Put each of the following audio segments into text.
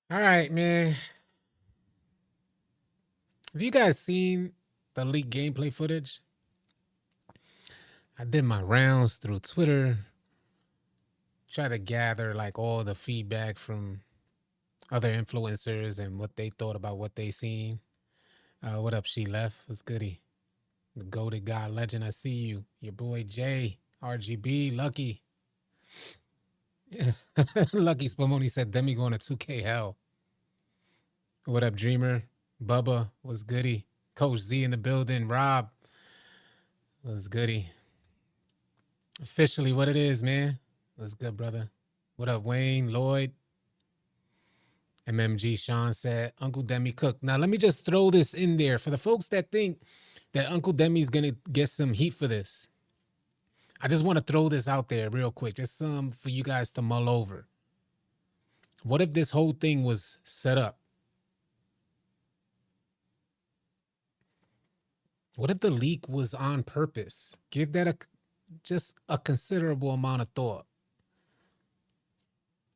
All right, man. Have you guys seen the leaked gameplay footage? I did my rounds through Twitter, try to gather like all the feedback from other influencers and what they thought about what they seen. What up, She Left? What's goody? The goated God legend, I see you. Your boy Jay, RGB, Lucky. Yeah. Lucky Spumoni said Demi going to 2K hell. What up, Dreamer? Bubba, what's goody? Coach Z in the building. Rob, what's goody? Officially what it is, man. What's good, brother? What up, Wayne, Lloyd? MMG Sean said, Uncle Demi cooked. Now, let me just throw this in there for the folks that think that Uncle Demi's going to get some heat for this. I just want to throw this out there real quick, just some for you guys to mull over. What if this whole thing was set up? What if the leak was on purpose? Give that just a considerable amount of thought.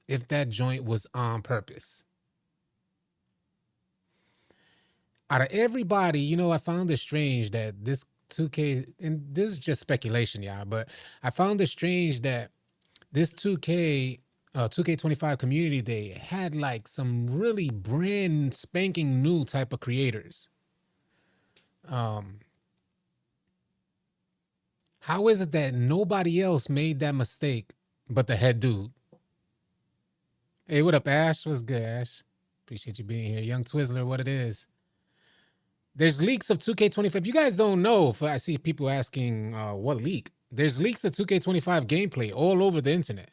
If that joint was on purpose. Out of everybody, I found it strange that this 2K, and this is just speculation, y'all, but I found it strange that this 2K25 community day had like some really brand spanking new type of creators. How is it that nobody else made that mistake but the head dude? Hey, what up, Ash? What's good, Ash? Appreciate you being here. Young Twizzler, what it is. There's leaks of 2K25. You guys don't know if I see people asking what leak. There's leaks of 2K25 gameplay all over the internet.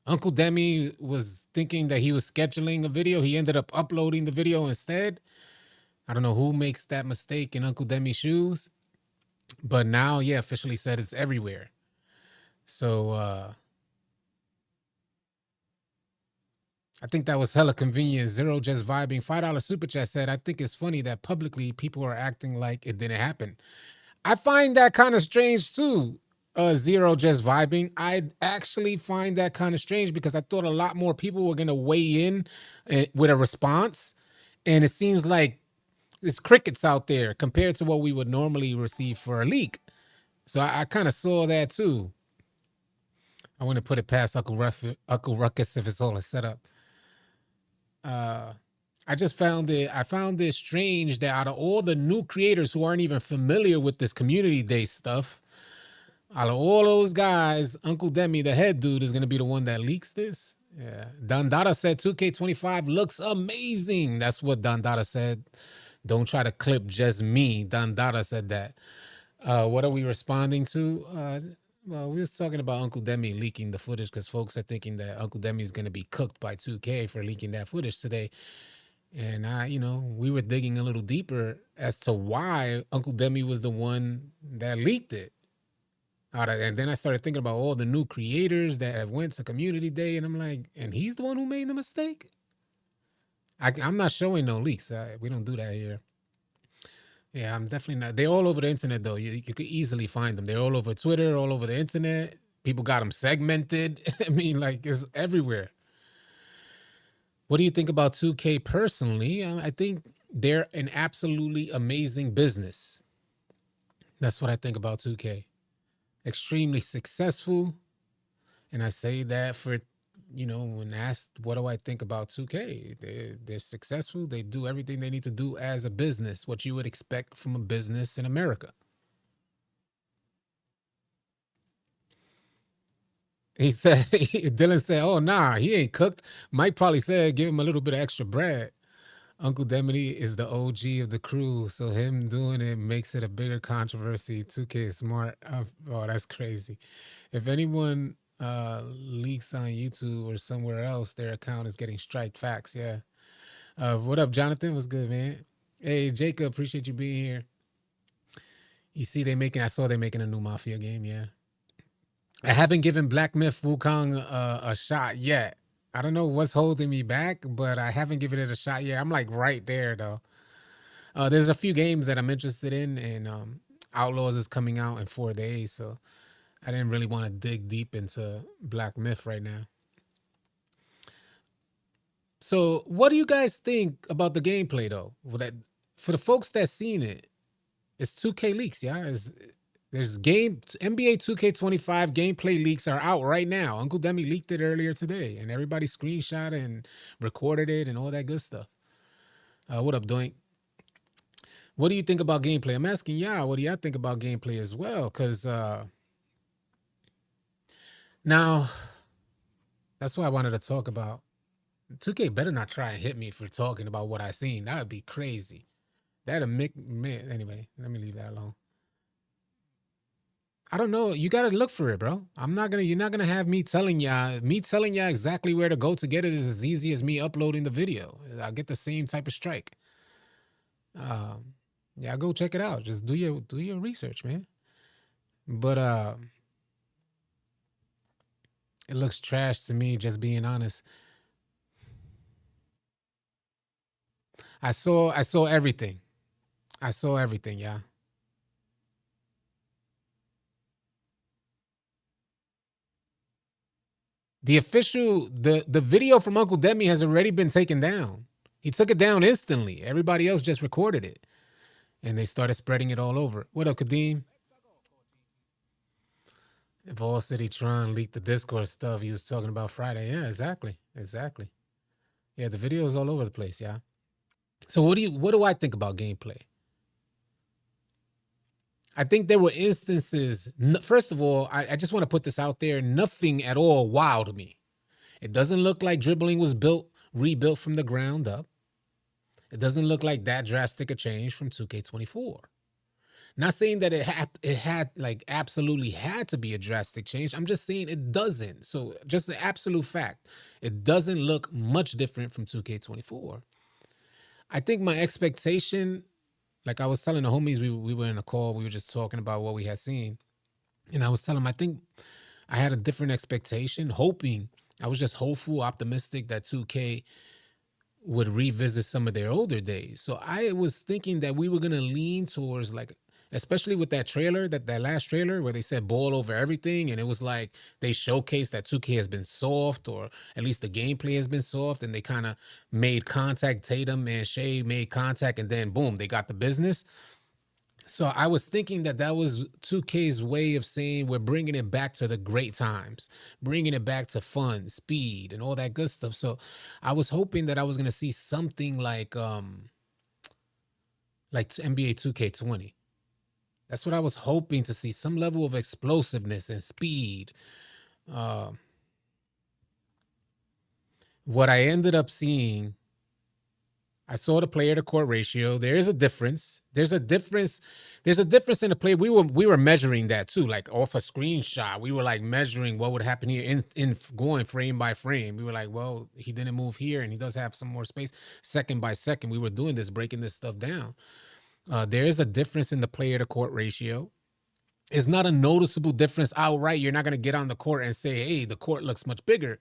Uncle Demi was thinking that he was scheduling a video. He ended up uploading the video instead. I don't know who makes that mistake in Uncle Demi's shoes. But now, yeah, officially said it's everywhere. So I think that was hella convenient. Zero just vibing. $5 super chat said, I think it's funny that publicly people are acting like it didn't happen. I find that kind of strange too. Zero just vibing. I actually find that kind of strange because I thought a lot more people were gonna weigh in with a response, and it seems like it's crickets out there compared to what we would normally receive for a leak. So I kind of saw that too. I want to put it past Uncle Ruckus if it's all a setup. I just found it strange that out of all the new creators who aren't even familiar with this community day stuff, out of all those guys, Uncle Demi, the head dude, is going to be the one that leaks this. Yeah. Dandada said 2K25 looks amazing. That's what Dandada said. Don't try to clip just me. Dandada said that. What are we responding to? Well, we was talking about Uncle Demi leaking the footage because folks are thinking that Uncle Demi is going to be cooked by 2K for leaking that footage today. And we were digging a little deeper as to why Uncle Demi was the one that leaked it. And then I started thinking about all the new creators that have went to Community Day, and I'm like, and he's the one who made the mistake? I'm not showing no leaks. We don't do that here. Yeah, I'm definitely not. They're all over the internet, though. You could easily find them. They're all over Twitter, all over the internet. People got them segmented. I mean, like, it's everywhere. What do you think about 2K personally? I think they're an absolutely amazing business. That's what I think about 2K. Extremely successful. And I say that for, when asked, what do I think about 2K? They're successful. They do everything they need to do as a business, what you would expect from a business in America. He said, Dylan said, oh, nah, he ain't cooked. Mike probably said, give him a little bit of extra bread. Uncle Demi is the OG of the crew, so him doing it makes it a bigger controversy. 2K is smart. Oh, that's crazy. If anyone leaks on YouTube or somewhere else, their account is getting strike. Facts, yeah. What up, Jonathan? What's good, man? Hey, Jacob, appreciate you being here. You see, I saw they're making a new Mafia game, yeah. I haven't given Black Myth Wukong a shot yet. I don't know what's holding me back, but I haven't given it a shot yet. I'm like right there, though. There's a few games that I'm interested in, and Outlaws is coming out in 4 days, so I didn't really want to dig deep into Black Myth right now. So, what do you guys think about the gameplay though? Well, that for the folks that seen it, it's 2K leaks, yeah. There's game NBA 2K25 gameplay leaks are out right now. Uncle Demi leaked it earlier today, and everybody screenshot and recorded it and all that good stuff. What up, Doink? What do you think about gameplay? I'm asking y'all, what do y'all think about gameplay as well? Because now that's what I wanted to talk about. 2K better not try and hit me for talking about what I seen. That would be crazy. That'd make man. Anyway, let me leave that alone. I don't know. You gotta look for it, bro. You're not gonna have me telling y'all. Me telling y'all exactly where to go to get it is as easy as me uploading the video. I'll get the same type of strike. Yeah, go check it out. Just do your research, man. But it looks trash to me. Just being honest. I saw everything. I saw everything. Yeah. The video from Uncle Demi has already been taken down. He took it down instantly. Everybody else just recorded it, and they started spreading it all over. What up, Kadeem? If AllCity Tron leaked the Discord stuff he was talking about Friday, yeah, exactly. Yeah, the video is all over the place. Yeah. So what do I think about gameplay? I think there were instances. First of all, I just want to put this out there. Nothing at all wowed me. It doesn't look like dribbling was rebuilt from the ground up. It doesn't look like that drastic a change from 2K24. Not saying that it had like absolutely had to be a drastic change. I'm just saying it doesn't. So just the absolute fact, it doesn't look much different from 2K24. I think my expectation, like I was telling the homies, we were in a call, we were just talking about what we had seen. And I was telling them, I think I had a different expectation, I was just hopeful, optimistic that 2K would revisit some of their older days. So I was thinking that we were going to lean towards like, especially with that trailer, that last trailer where they said ball over everything. And it was like they showcased that 2K has been soft, or at least the gameplay has been soft. And they kind of made contact. Tatum and Shea made contact, and then boom, they got the business. So I was thinking that was 2K's way of saying we're bringing it back to the great times, bringing it back to fun, speed, and all that good stuff. So I was hoping that I was going to see something like NBA 2K20. That's what I was hoping to see, some level of explosiveness and speed. What I ended up seeing, I saw the player to court ratio. There is a difference. There's a difference in the play. We were measuring that too, like off a screenshot. We were like measuring what would happen here in going frame by frame. We were like, well, he didn't move here, and he does have some more space. Second by second, we were doing this, breaking this stuff down. There is a difference in the player to court ratio. It's not a noticeable difference outright. You're not going to get on the court and say, hey, the court looks much bigger.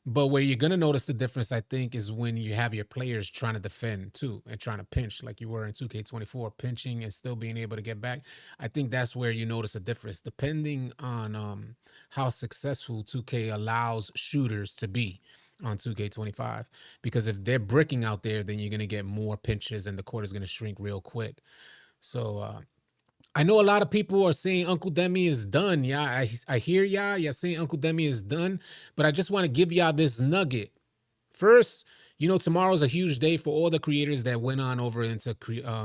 But where you're going to notice the difference, I think, is when you have your players trying to defend too and trying to pinch like you were in 2K24, pinching and still being able to get back. I think that's where you notice a difference, depending on how successful 2K allows shooters to be on 2K25. Because if they're bricking out there, then you're going to get more pinches and the court is going to shrink real quick. So I know a lot of people are saying Uncle Demi is done. Yeah, I hear y'all. You're saying Uncle Demi is done. But I just want to give y'all this nugget. First, tomorrow's a huge day for all the creators that went on over into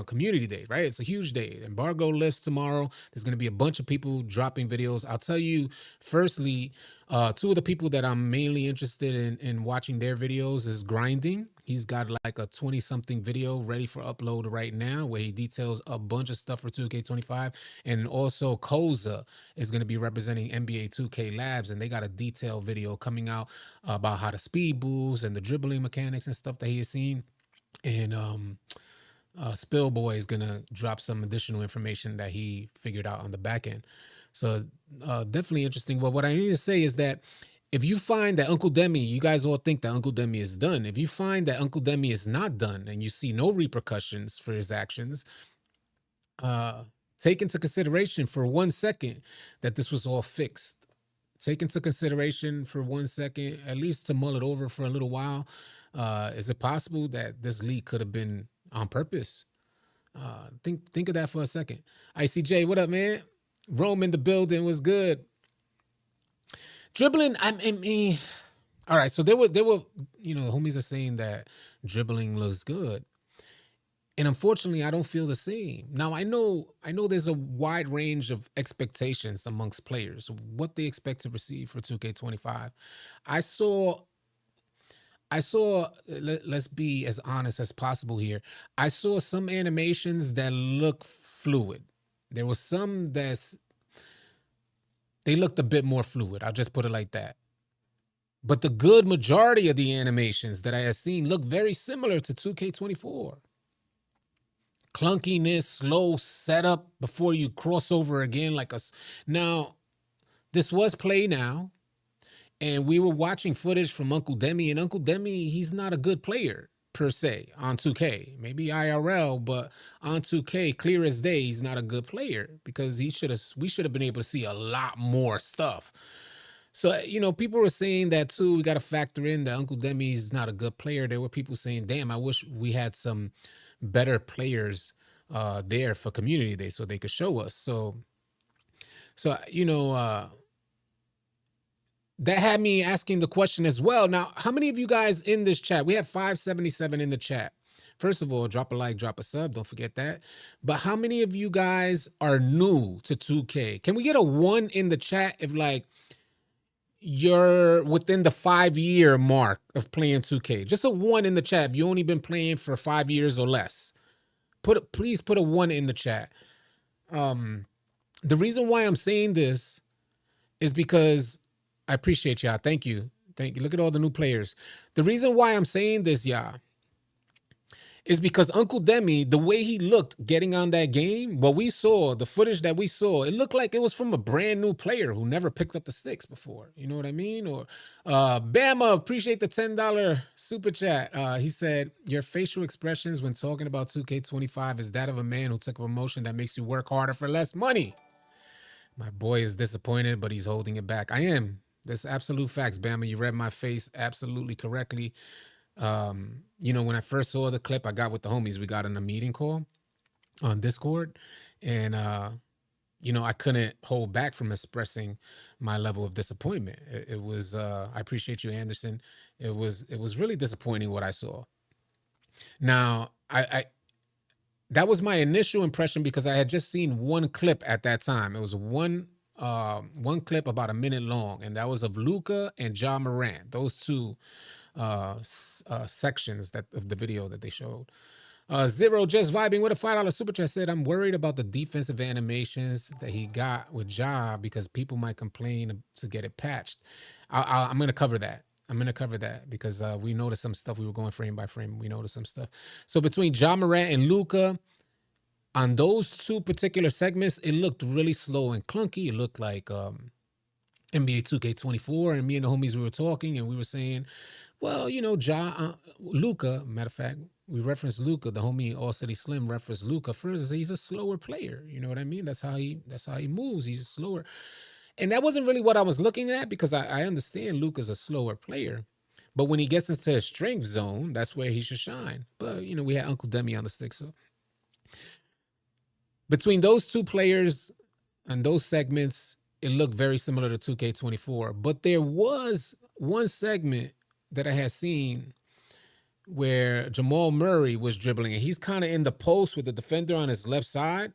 community day, right? It's a huge day. Embargo lifts tomorrow. There's going to be a bunch of people dropping videos. I'll tell you, firstly, two of the people that I'm mainly interested in watching their videos is Grinding. He's got like a 20-something video ready for upload right now where he details a bunch of stuff for 2K25. And also Koza is going to be representing NBA 2K Labs, and they got a detailed video coming out about how to speed boost and the dribbling mechanics and stuff that he has seen. And Spillboy is going to drop some additional information that he figured out on the back end. So definitely interesting. But what I need to say is that if you find that Uncle Demi, you guys all think that Uncle Demi is done. If you find that Uncle Demi is not done and you see no repercussions for his actions, take into consideration for 1 second that this was all fixed. take into consideration for 1 second, at least to mull it over for a little while. Is it possible that this leak could have been on purpose? Think of that for a second. ICJ, what up, man? Rome in the building was good. Dribbling, I mean, all right. So there were, homies are saying that dribbling looks good, and unfortunately, I don't feel the same. Now, I know there's a wide range of expectations amongst players, what they expect to receive for 2K25. I saw. Let's be as honest as possible here. I saw some animations that look fluid. There was some they looked a bit more fluid. I'll just put it like that. But the good majority of the animations that I have seen look very similar to 2K24. Clunkiness, slow setup before you cross over again. Now, this was Play Now, and we were watching footage from Uncle Demi, and Uncle Demi, he's not a good player per se on 2K. Maybe IRL, but on 2K, clear as day, he's not a good player because we should have been able to see a lot more stuff. So, people were saying that too. We got to factor in that Uncle Demi is not a good player. There were people saying, damn, I wish we had some better players there for Community Day so they could show us. So that had me asking the question as well. Now, how many of you guys in this chat? We have 577 in the chat. First of all, drop a like, drop a sub. Don't forget that. But how many of you guys are new to 2K? Can we get a 1 in the chat if you're within the 5-year mark of playing 2K? Just a 1 in the chat if you only been playing for 5 years or less. Please put a 1 in the chat. The reason why I'm saying this is because I appreciate y'all. Thank you. Look at all the new players. The reason why I'm saying this, y'all, is because Uncle Demi, the way he looked getting on that game, the footage that we saw, it looked like it was from a brand new player who never picked up the sticks before. You know what I mean? Or Bama, appreciate the $10 super chat. He said, your facial expressions when talking about 2K25 is that of a man who took a promotion that makes you work harder for less money. My boy is disappointed, but he's holding it back. I am. That's absolute facts, Bama. You read my face absolutely correctly. When I first saw the clip, I got with the homies. We got on a meeting call on Discord, and I couldn't hold back from expressing my level of disappointment. It was I appreciate you, Anderson. It was really disappointing what I saw. Now, I that was my initial impression because I had just seen one clip at that time. It was one clip about a minute long, and that was of Luka and Ja Morant. Those two sections of the video that they showed. Zero just vibing with a $5 super chat said, I'm worried about the defensive animations that he got with Ja because people might complain to get it patched. I'm going to cover that. Because we noticed some stuff. We were going frame by frame. We noticed some stuff. So between Ja Morant and Luka, on those two particular segments, it looked really slow and clunky. It looked like NBA 2K24, and me and the homies, we were talking, and we were saying, well, Luka, matter of fact, we referenced Luka, the homie AllCity Slim referenced Luka first. He's a slower player. You know what I mean? That's how he moves. He's slower. And that wasn't really what I was looking at because I understand Luka's a slower player. But when he gets into his strength zone, that's where he should shine. But, we had Uncle Demi on the stick, so. Between those two players and those segments, it looked very similar to 2K24. But there was one segment that I had seen where Jamal Murray was dribbling, and he's kind of in the post with the defender on his left side.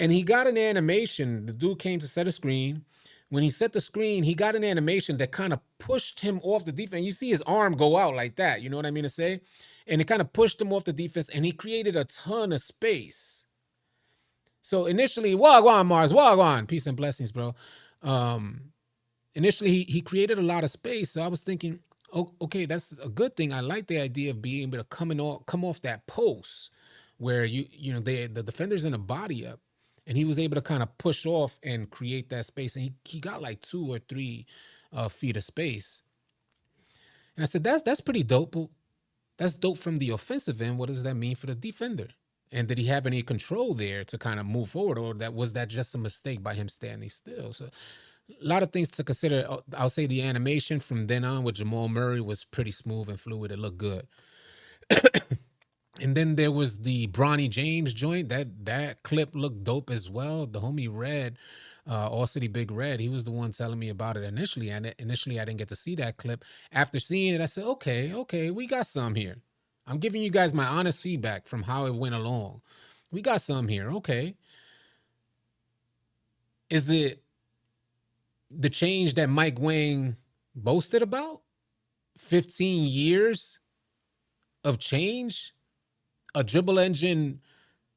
And he got an animation. The dude came to set a screen. When he set the screen, he got an animation that kind of pushed him off the defense. You see his arm go out like that. You know what I mean to say? And it kind of pushed him off the defense, and he created a ton of space. So initially, wagwan Mars, wagwan, peace and blessings, bro. Initially, he created a lot of space. So I was thinking, oh, okay, that's a good thing. I like the idea of being able to come off that post where the defender's in a body up, and he was able to kind of push off and create that space. And he got like 2 or 3 feet of space. And I said, that's pretty dope. That's dope from the offensive end. What does that mean for the defender? And did he have any control there to kind of move forward, or was that just a mistake by him standing still? A lot of things to consider. I'll say the animation from then on with Jamal Murray was pretty smooth and fluid. It looked good. And then there was the Bronny James joint. That clip looked dope as well. The homie Red, AllCity Big Red, he was the one telling me about it initially. And initially I didn't get to see that clip. After seeing it, I said, okay, we got some here. I'm giving you guys my honest feedback from how it went along. We got some here. Okay. Is it the change that Mike Wang boasted about? 15 years of change? A dribble engine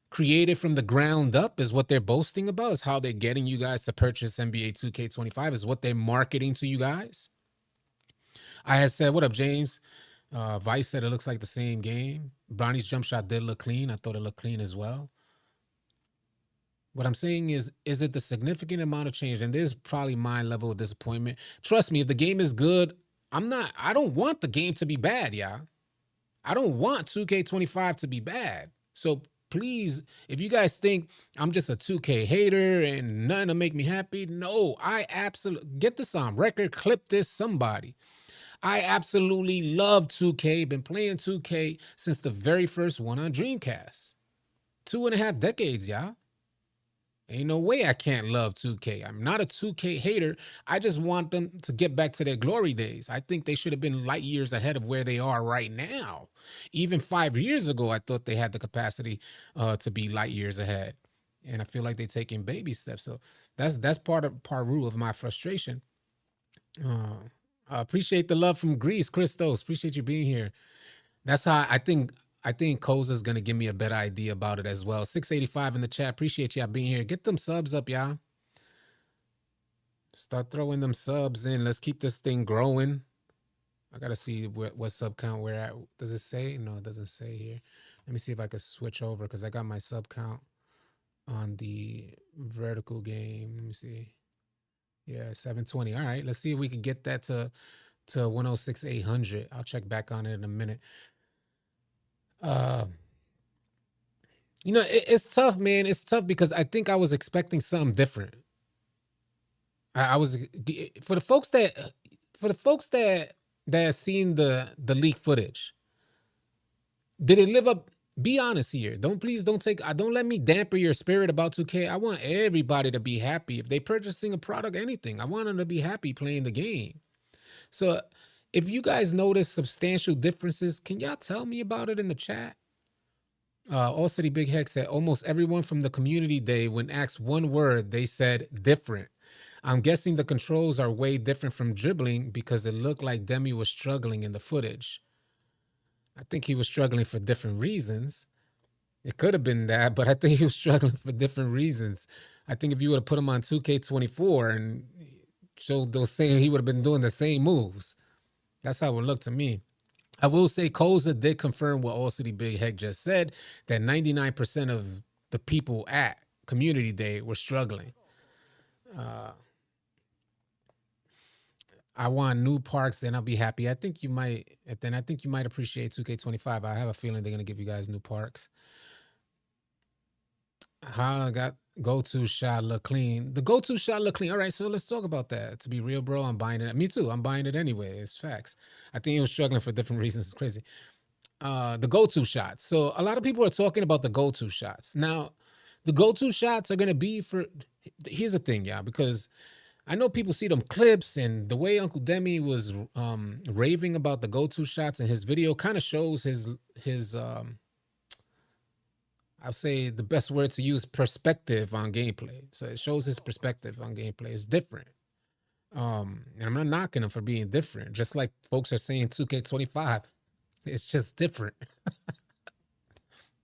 created from the ground up is what they're boasting about, is how they're getting you guys to purchase NBA 2K25, is what they're marketing to you guys. I had said, what up, James? Vice said it looks like the same game. Bronny's jump shot did look clean. I thought it looked clean as well. What I'm saying is it the significant amount of change? And there's probably my level of disappointment. Trust me, if the game is good, I don't want the game to be bad, y'all. I don't want 2K25 to be bad. So please, if you guys think I'm just a 2K hater and nothing to make me happy, no, I absolutely, get this on record, clip this, somebody. I absolutely love 2K, been playing 2K since the very first one on Dreamcast. 2.5 decades, y'all. Ain't no way I can't love 2K. I'm not a 2K hater. I just want them to get back to their glory days. I think they should have been light years ahead of where they are right now. Even 5 years ago, I thought they had the capacity to be light years ahead. And I feel like they're taking baby steps. So that's part root of my frustration. I appreciate the love from Greece, Christos. Appreciate you being here. That's how I think Koza's going to give me a better idea about it as well. 685 in the chat. Appreciate y'all being here. Get them subs up, y'all. Start throwing them subs in. Let's keep this thing growing. I got to see what sub count we're at. Does it say? No, it doesn't say here. Let me see if I could switch over because I got my sub count on the vertical game. Let me see. Yeah, 720. All right. Let's see if we can get that to 106,800. I'll check back on it in a minute. It's tough, man. It's tough because I think I was expecting something different. I was for the folks that seen the leak footage. Did it live up? Be honest here. Don't let me damper your spirit about 2K. I want everybody to be happy. If they purchasing a product, anything, I want them to be happy playing the game. So if you guys notice substantial differences, can y'all tell me about it in the chat? AllCity Big Heck said almost everyone from the community day, when asked one word, they said different. I'm guessing the controls are way different from dribbling because it looked like Demi was struggling in the footage. I think he was struggling for different reasons. It could have been that, but I think he was struggling for different reasons. I think if you would have put him on 2K24 and showed those same, he would have been doing the same moves. That's how it looked to me. I will say Koza did confirm what AllCity Big Heck just said, that 99% of the people at Community Day were struggling. I want new parks, then I'll be happy. I think you might appreciate 2K25. I have a feeling they're going to give you guys new parks. How I got go-to shot look clean. The go-to shot look clean. All right, so let's talk about that. To be real, bro, I'm buying it. Me too. I'm buying it anyway. It's facts. I think he was struggling for different reasons. It's crazy. The go-to shots. So a lot of people are talking about the go-to shots. Now, the go-to shots are going to be for... Here's the thing, y'all, because I know people see them clips, and the way Uncle Demi was raving about the go-to shots in his video kind of shows his I'll say the best word to use, perspective on gameplay. So it shows his perspective on gameplay. It's different. And I'm not knocking him for being different. Just like folks are saying 2K25. It's just different.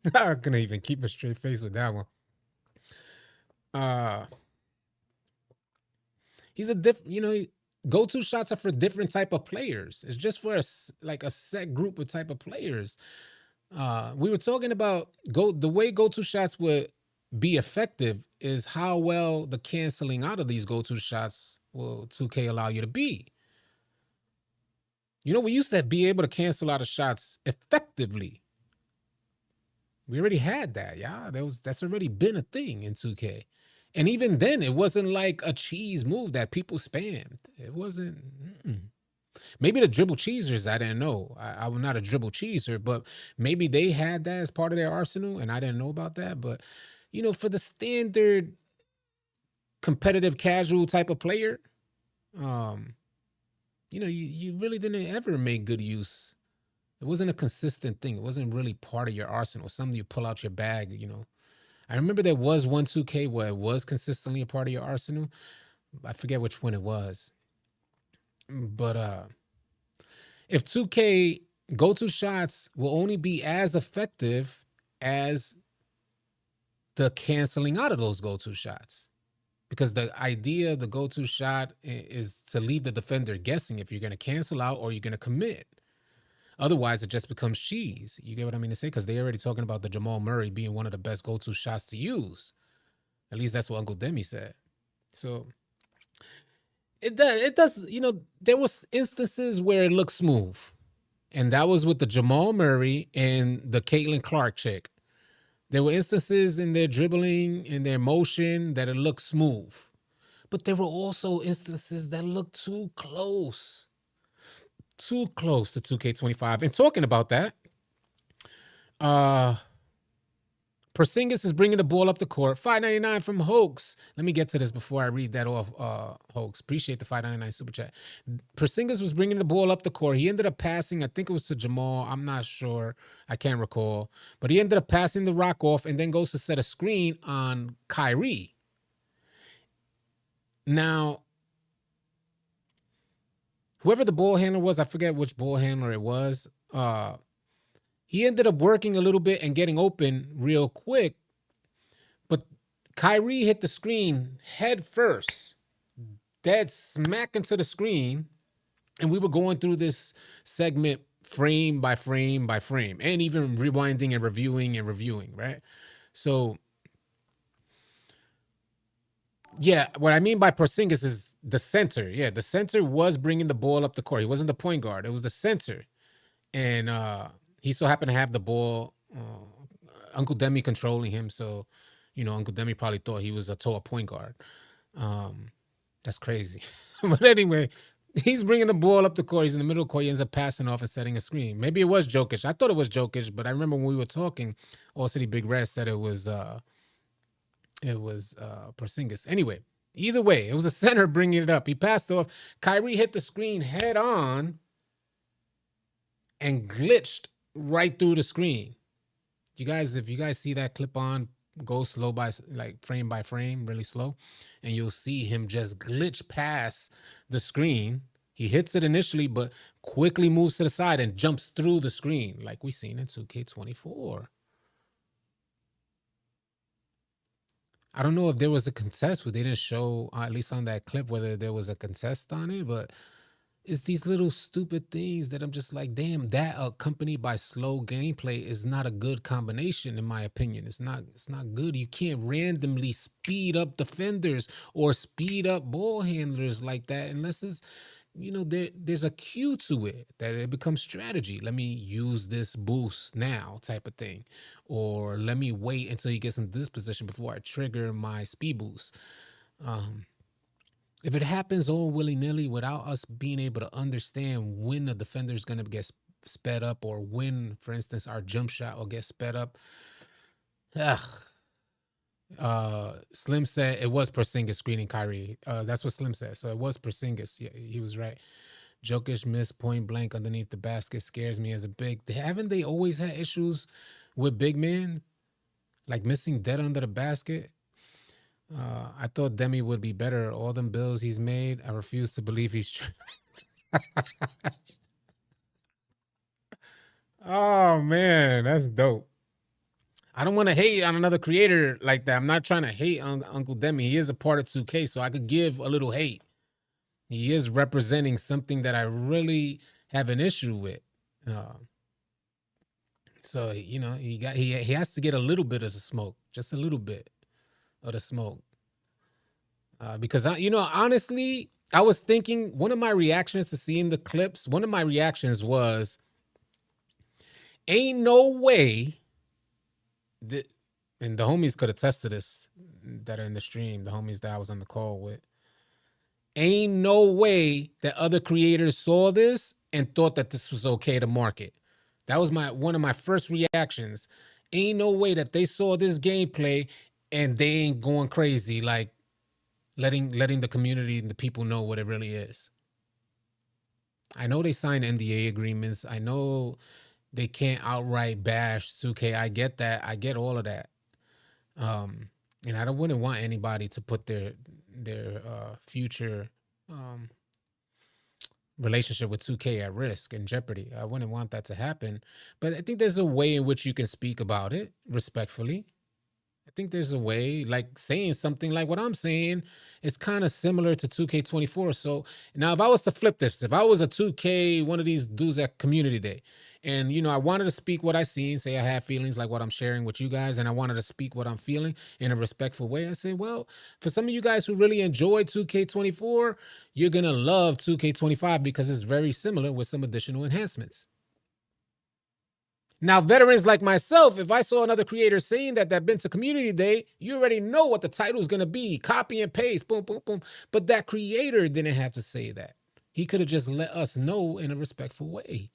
I'm not gonna even keep a straight face with that one. He's a different, go-to shots are for different type of players. It's just for a set group of type of players. We were talking about the way go-to shots would be effective is how well the canceling out of these go-to shots will 2K allow you to be. We used to be able to cancel out of shots effectively. We already had that, yeah. That's already been a thing in 2K. And even then, it wasn't like a cheese move that people spammed. It wasn't. Maybe the dribble cheesers, I didn't know. I was not a dribble cheeser, but maybe they had that as part of their arsenal, and I didn't know about that. But, for the standard competitive casual type of player, um, you really didn't ever make good use. It wasn't a consistent thing. It wasn't really part of your arsenal, something you pull out your bag. I remember there was one 2K where it was consistently a part of your arsenal. I forget which one it was. But if 2K go-to shots will only be as effective as the canceling out of those go-to shots. Because the idea of the go-to shot is to leave the defender guessing if you're going to cancel out or you're going to commit. Otherwise, it just becomes cheese. You get what I mean to say? Because they're already talking about the Jamal Murray being one of the best go-to shots to use. At least that's what Uncle Demi said. So it does. There was instances where it looked smooth. And that was with the Jamal Murray and the Caitlin Clark chick. There were instances in their dribbling, in their motion, that it looked smooth. But there were also instances that looked too close to 2K25. And talking about that, Porzingis is bringing the ball up the court. $5.99 from Hoax. Let me get to this before I read that off, Hoax. Appreciate the $5.99 super chat. Porzingis was bringing the ball up the court. He ended up passing, I think it was to Jamal. I'm not sure. I can't recall. But he ended up passing the rock off and then goes to set a screen on Kyrie. Now, whoever the ball handler was, I forget which ball handler it was, he ended up working a little bit and getting open real quick. But Kyrie hit the screen head first, dead smack into the screen. And we were going through this segment frame by frame by frame, and even rewinding and reviewing, right? So, yeah, what I mean by Porzingis is the center. Yeah, the center was bringing the ball up the court. He wasn't the point guard. It was the center. And he so happened to have the ball, Uncle Demi controlling him. So, Uncle Demi probably thought he was a tall point guard. That's crazy. But anyway, he's bringing the ball up the court. He's in the middle of the court. He ends up passing off and setting a screen. Maybe it was Jokic. I thought it was Jokic, but I remember when we were talking, AllCity Big Red said it was Porzingis. Anyway, either way, it was the center bringing it up. He passed off. Kyrie hit the screen head on and glitched right through the screen. If you guys see that clip on, go slow frame by frame, really slow, and you'll see him just glitch past the screen. He hits it initially, but quickly moves to the side and jumps through the screen like we seen in 2K24. I don't know if there was a contest, but they didn't show, at least on that clip, whether there was a contest on it, but it's these little stupid things that I'm just like, damn, that accompanied by slow gameplay is not a good combination, in my opinion. It's not good. You can't randomly speed up defenders or speed up ball handlers like that unless it's, there's a cue to it that it becomes strategy. Let me use this boost now type of thing. Or let me wait until he gets in this position before I trigger my speed boost. If it happens all willy-nilly without us being able to understand when the defender is going to get sped up or when, for instance, our jump shot will get sped up. Slim said it was Porzingis screening Kyrie. That's what Slim said. So it was Porzingis. Yeah, he was right. Jokic missed point blank underneath the basket scares me as a big. Haven't they always had issues with big men? Like missing dead under the basket? I thought Demi would be better. All them bills he's made, I refuse to believe he's true. Oh, man, that's dope. I don't want to hate on another creator like that. I'm not trying to hate on Uncle Demi. He is a part of 2K, so I could give a little hate. He is representing something that I really have an issue with. So, he has to get a little bit of the smoke, just a little bit of the smoke. Because, honestly, I was thinking one of my reactions to seeing the clips, one of my reactions was, ain't no way that And the homies could attest to this that are in the stream, the homies that I was on the call with. Ain't no way that other creators saw this and thought that this was okay to market. That was one of my first reactions. Ain't no way that they saw this gameplay and they ain't going crazy, like letting the community and the people know what it really is. I know they signed NDA agreements. I know they can't outright bash 2K. I get that. I get all of that. And I wouldn't want anybody to put their future relationship with 2K at risk and jeopardy. I wouldn't want that to happen. But I think there's a way in which you can speak about it respectfully. I think there's a way, like saying something like what I'm saying, it's kind of similar to 2K24. So now if I was to flip this, if I was a 2K, one of these dudes at Community Day, and, you know, I wanted to speak what I seen, say I have feelings like what I'm sharing with you guys, and I wanted to speak what I'm feeling in a respectful way, I say, well, for some of you guys who really enjoy 2K24, you're going to love 2K25 because it's very similar with some additional enhancements. Now, veterans like myself, if I saw another creator saying that been to Community Day, you already know what the title is going to be. Copy and paste, boom, boom, boom. But that creator didn't have to say that. He could have just let us know in a respectful way.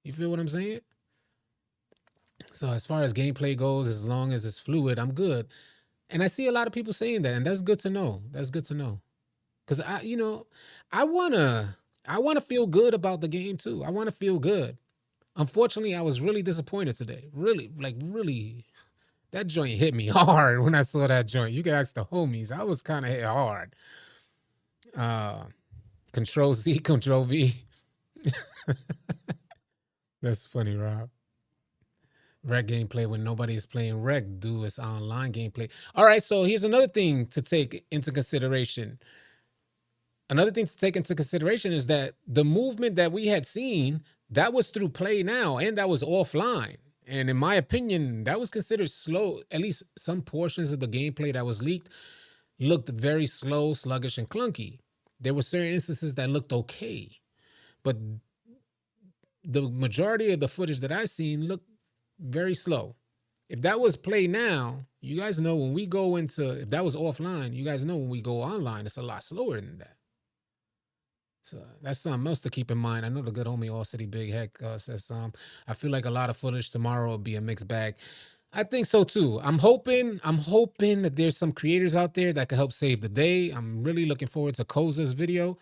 You feel what I'm saying? So as far as gameplay goes, as long as it's fluid, I'm good. And I see a lot of people saying that, and that's good to know. That's good to know. Because I wanna feel good about the game too. I want to feel good. Unfortunately, I was really disappointed today. Really, that joint hit me hard when I saw that joint. You can ask the homies. I was kind of hit hard. Control Z, Control V. That's funny, Rob. Rec gameplay when nobody is playing rec, do is online gameplay. All right, so here's another thing to take into consideration. Another thing to take into consideration is that the movement that we had seen, that was through Play Now, and that was offline. And in my opinion, that was considered slow. At least some portions of the gameplay that was leaked looked very slow, sluggish, and clunky. There were certain instances that looked okay. But the majority of the footage that I seen looked very slow. If that was Play Now, you guys know when we go into, if that was offline, you guys know when we go online, it's a lot slower than that. So that's something else to keep in mind. I know the good homie AllCity Big Heck says I feel like a lot of footage tomorrow will be a mixed bag. I think so too. I'm hoping that there's some creators out there that can help save the day. I'm really looking forward to Koza's video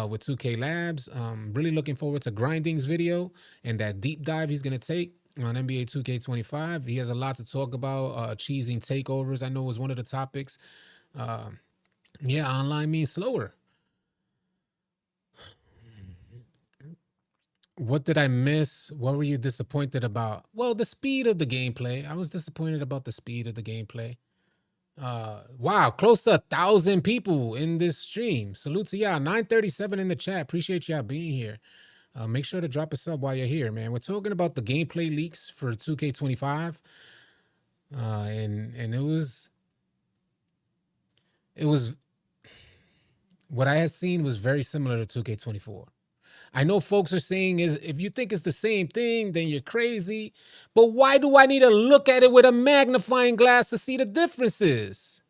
with 2K Labs. Really looking forward to Grinding's video and that deep dive he's gonna take on NBA 2K25. He has a lot to talk about. Cheesing takeovers, I know, was one of the topics. Yeah, online means slower. What did I miss? What were you disappointed about? Well, the speed of the gameplay. I was disappointed about the speed of the gameplay. Wow, close to 1,000 people in this stream. Salute to y'all. 937 in the chat. Appreciate y'all being here. Make sure to drop a sub while you're here, man. We're talking about the gameplay leaks for 2K25. And it was what I had seen was very similar to 2K24. I know folks are saying is if you think it's the same thing, then you're crazy. But why do I need to look at it with a magnifying glass to see the differences?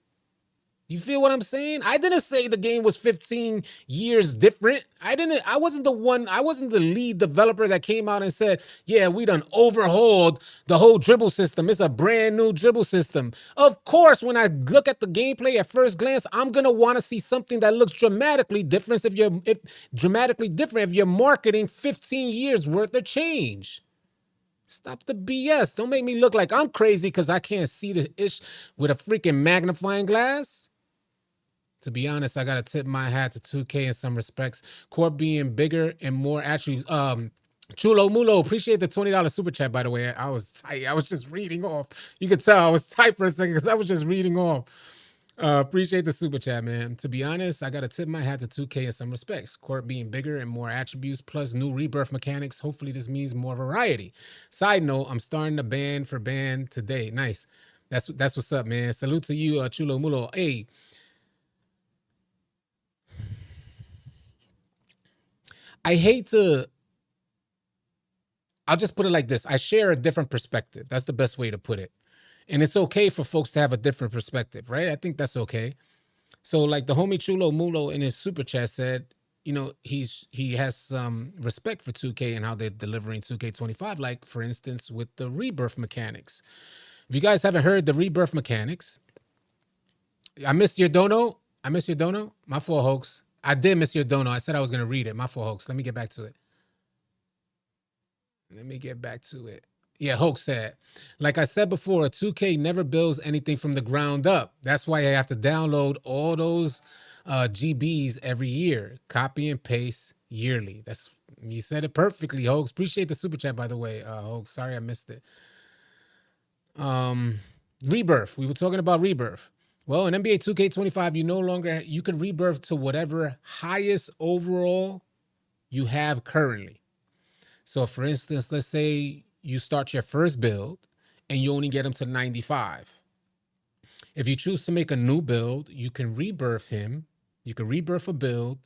You feel what I'm saying? I didn't say the game was 15 years different. I wasn't the lead developer that came out and said, yeah, we done overhauled the whole dribble system. It's a brand new dribble system. Of course, when I look at the gameplay at first glance, I'm gonna want to see something that looks dramatically different if you're marketing 15 years worth of change. Stop the BS. Don't make me look like I'm crazy because I can't see the ish with a freaking magnifying glass. To be honest, I gotta tip my hat to 2K in some respects. Court being bigger and more attributes. Chulo Mulo, appreciate the $20 super chat, by the way. I was tight. I was just reading off. You could tell I was tight for a second because I was just reading off. Appreciate the super chat, man. To be honest, I gotta tip my hat to 2K in some respects. Court being bigger and more attributes, plus new rebirth mechanics. Hopefully this means more variety. Side note, I'm starting a band for band today. Nice. That's what's up, man. Salute to you, Chulo Mulo. Hey. I'll just put it like this. I share a different perspective. That's the best way to put it. And it's okay for folks to have a different perspective, right? I think that's okay. So like the homie Chulo Mulo in his super chat said, he has some respect for 2K and how they're delivering 2K25, like for instance with the rebirth mechanics. If you guys haven't heard the rebirth mechanics, I missed your dono. My fault, hoax. I did miss your dono. I said I was gonna read it. My fault, hoax. Let me get back to it. Yeah, hoax said, like I said before, 2K never builds anything from the ground up. That's why I have to download all those GBs every year, copy and paste yearly. You said it perfectly, hoax. Appreciate the super chat, by the way, hoax. Sorry I missed it. Rebirth. We were talking about rebirth. Well, in NBA 2K25, you can rebirth to whatever highest overall you have currently. So for instance, let's say you start your first build and you only get them to 95. If you choose to make a new build, you can rebirth him. You can rebirth a build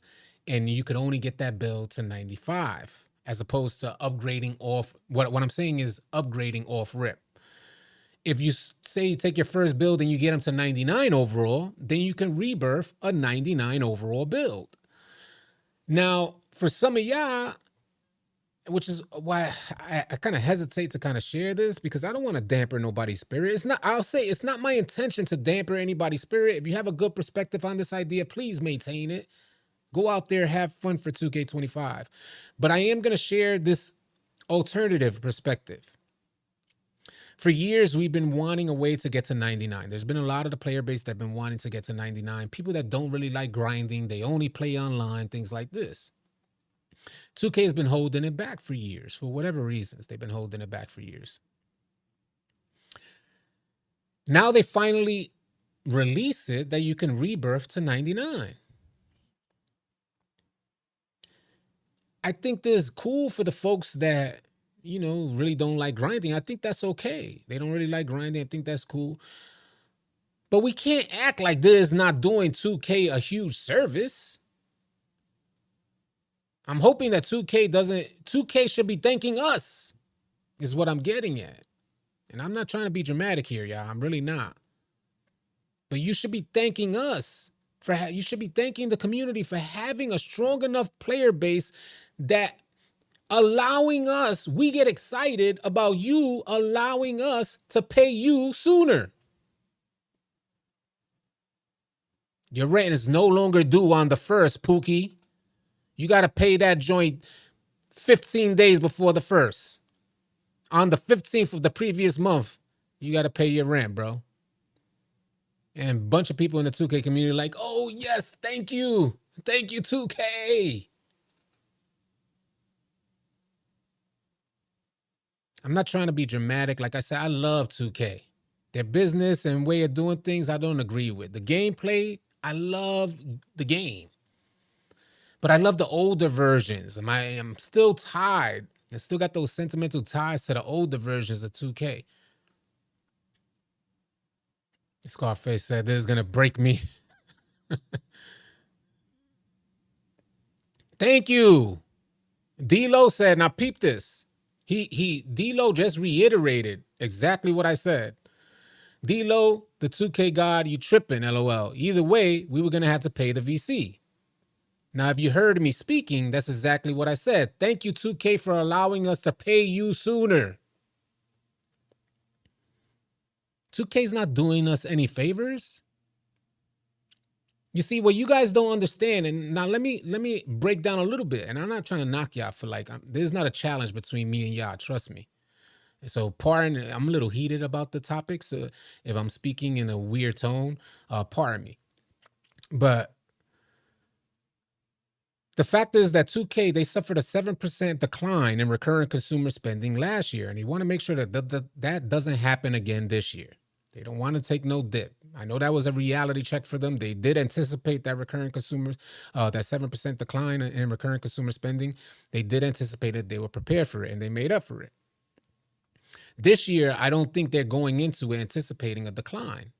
and you could only get that build to 95 as opposed to upgrading off. What I'm saying is upgrading off rip. If you say you take your first build and you get them to 99 overall, then you can rebirth a 99 overall build. Now, for some of y'all, which is why I kind of hesitate to kind of share this, because I don't want to damper nobody's spirit. It's not my intention to damper anybody's spirit. If you have a good perspective on this idea, please maintain it. Go out there, have fun for 2K25. But I am going to share this alternative perspective. For years, we've been wanting a way to get to 99. There's been a lot of the player base that have been wanting to get to 99. People that don't really like grinding, they only play online, things like this. 2K has been holding it back for years. For whatever reasons, they've been holding it back for years. Now they finally release it that you can rebirth to 99. I think this is cool for the folks that, really don't like grinding. I think that's okay. They don't really like grinding. I think that's cool. But we can't act like this is not doing 2K a huge service. I'm hoping that 2K should be thanking us, is what I'm getting at. And I'm not trying to be dramatic here, y'all. I'm really not. But you should be thanking us you should be thanking the community for having a strong enough player base that we get excited about you allowing us to pay you sooner. Your rent is no longer due on the 1st, Pookie. You got to pay that joint 15 days before the 1st. On the 15th of the previous month, you got to pay your rent, bro. And a bunch of people in the 2K community like, oh, yes, thank you. Thank you, 2K. I'm not trying to be dramatic. Like I said, I love 2K. Their business and way of doing things, I don't agree with. The gameplay, I love the game. But I love the older versions. I'm still tied. I still got those sentimental ties to the older versions of 2K. Scarface said, this is going to break me. Thank you. D-Lo said, now peep this. D-Lo just reiterated exactly what I said. D-Lo, the 2K god, you tripping, LOL. Either way, we were going to have to pay the VC. Now, if you heard me speaking, that's exactly what I said. Thank you, 2K, for allowing us to pay you sooner. 2K's not doing us any favors. You see, what you guys don't understand, and now let me break down a little bit, and I'm not trying to knock y'all for there's not a challenge between me and y'all, trust me. So pardon, I'm a little heated about the topic, so if I'm speaking in a weird tone, pardon me. But the fact is that 2K, they suffered a 7% decline in recurrent consumer spending last year, and they want to make sure that doesn't happen again this year. They don't want to take no dip. I know that was a reality check for them. They did anticipate that recurrent consumers, that 7% decline in recurrent consumer spending. They did anticipate it. They were prepared for it, and they made up for it. This year, I don't think they're going into it anticipating a decline.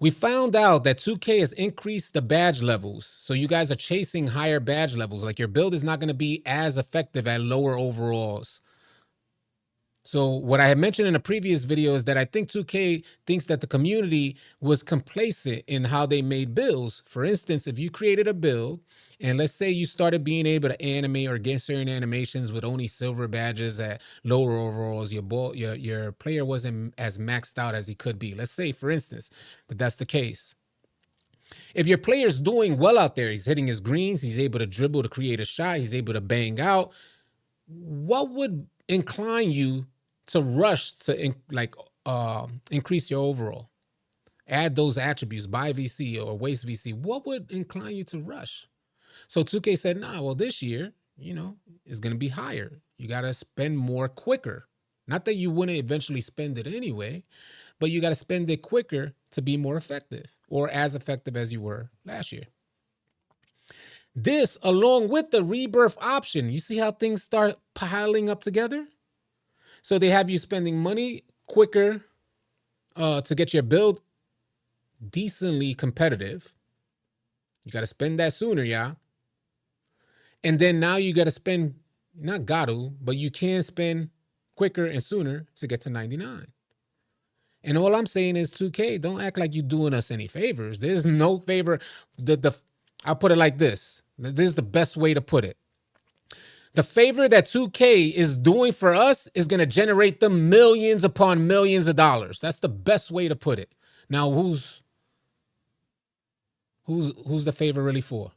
We found out that 2K has increased the badge levels. So you guys are chasing higher badge levels. Like your build is not going to be as effective at lower overalls. So what I had mentioned in a previous video is that I think 2K thinks that the community was complacent in how they made builds. For instance, if you created a build and let's say you started being able to animate or get certain animations with only silver badges at lower overalls, your player wasn't as maxed out as he could be. Let's say, for instance, that that's the case. If your player's doing well out there, he's hitting his greens, he's able to dribble to create a shot, he's able to bang out, what would incline you to rush to increase your overall? Add those attributes, buy VC or waste VC. What would incline you to rush? So 2K said, nah, well, this year, is going to be higher. You got to spend more quicker. Not that you wouldn't eventually spend it anyway, but you got to spend it quicker to be more effective or as effective as you were last year. This, along with the rebirth option, you see how things start piling up together? So they have you spending money quicker to get your build decently competitive. You got to spend that sooner, yeah. And then now you got to spend, not got to, but you can spend quicker and sooner to get to 99. And all I'm saying is 2K, don't act like you're doing us any favors. There's no favor. I'll put it like this. This is the best way to put it. The favor that 2K is doing for us is going to generate them millions upon millions of dollars. That's the best way to put it. Now, who's the favor really for?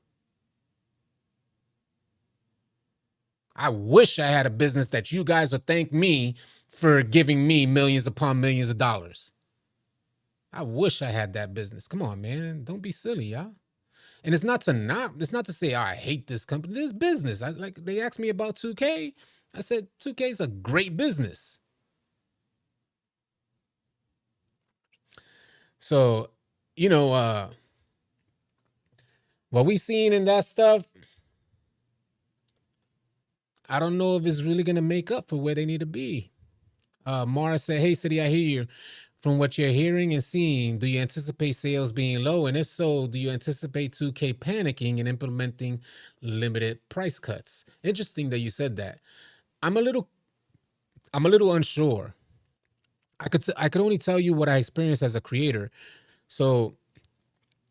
I wish I had a business that you guys would thank me for giving me millions upon millions of dollars. I wish I had that business. Come on, man. Don't be silly, y'all. And it's not to say, oh, I hate this company. This business. They asked me about 2K. I said, 2K is a great business. So, what we seen in that stuff, I don't know if it's really going to make up for where they need to be. Mara said, hey, City, I hear you. From what you're hearing and seeing, do you anticipate sales being low? And if so, do you anticipate 2K panicking and implementing limited price cuts? Interesting that you said that. I'm a little unsure. I could only tell you what I experienced as a creator. So,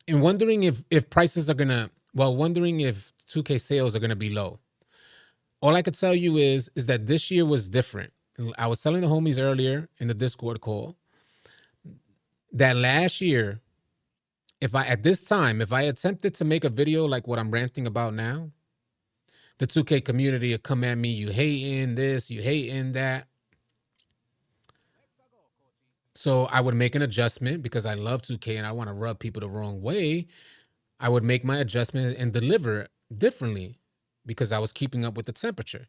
in wondering if prices are wondering if 2K sales are gonna be low. All I could tell you is that this year was different. I was telling the homies earlier in the Discord call that last year, if I attempted to make a video like what I'm ranting about now, the 2K community would come at me, you hating this, you hating that. So I would make an adjustment because I love 2K and I want to rub people the wrong way. I would make my adjustment and deliver differently because I was keeping up with the temperature,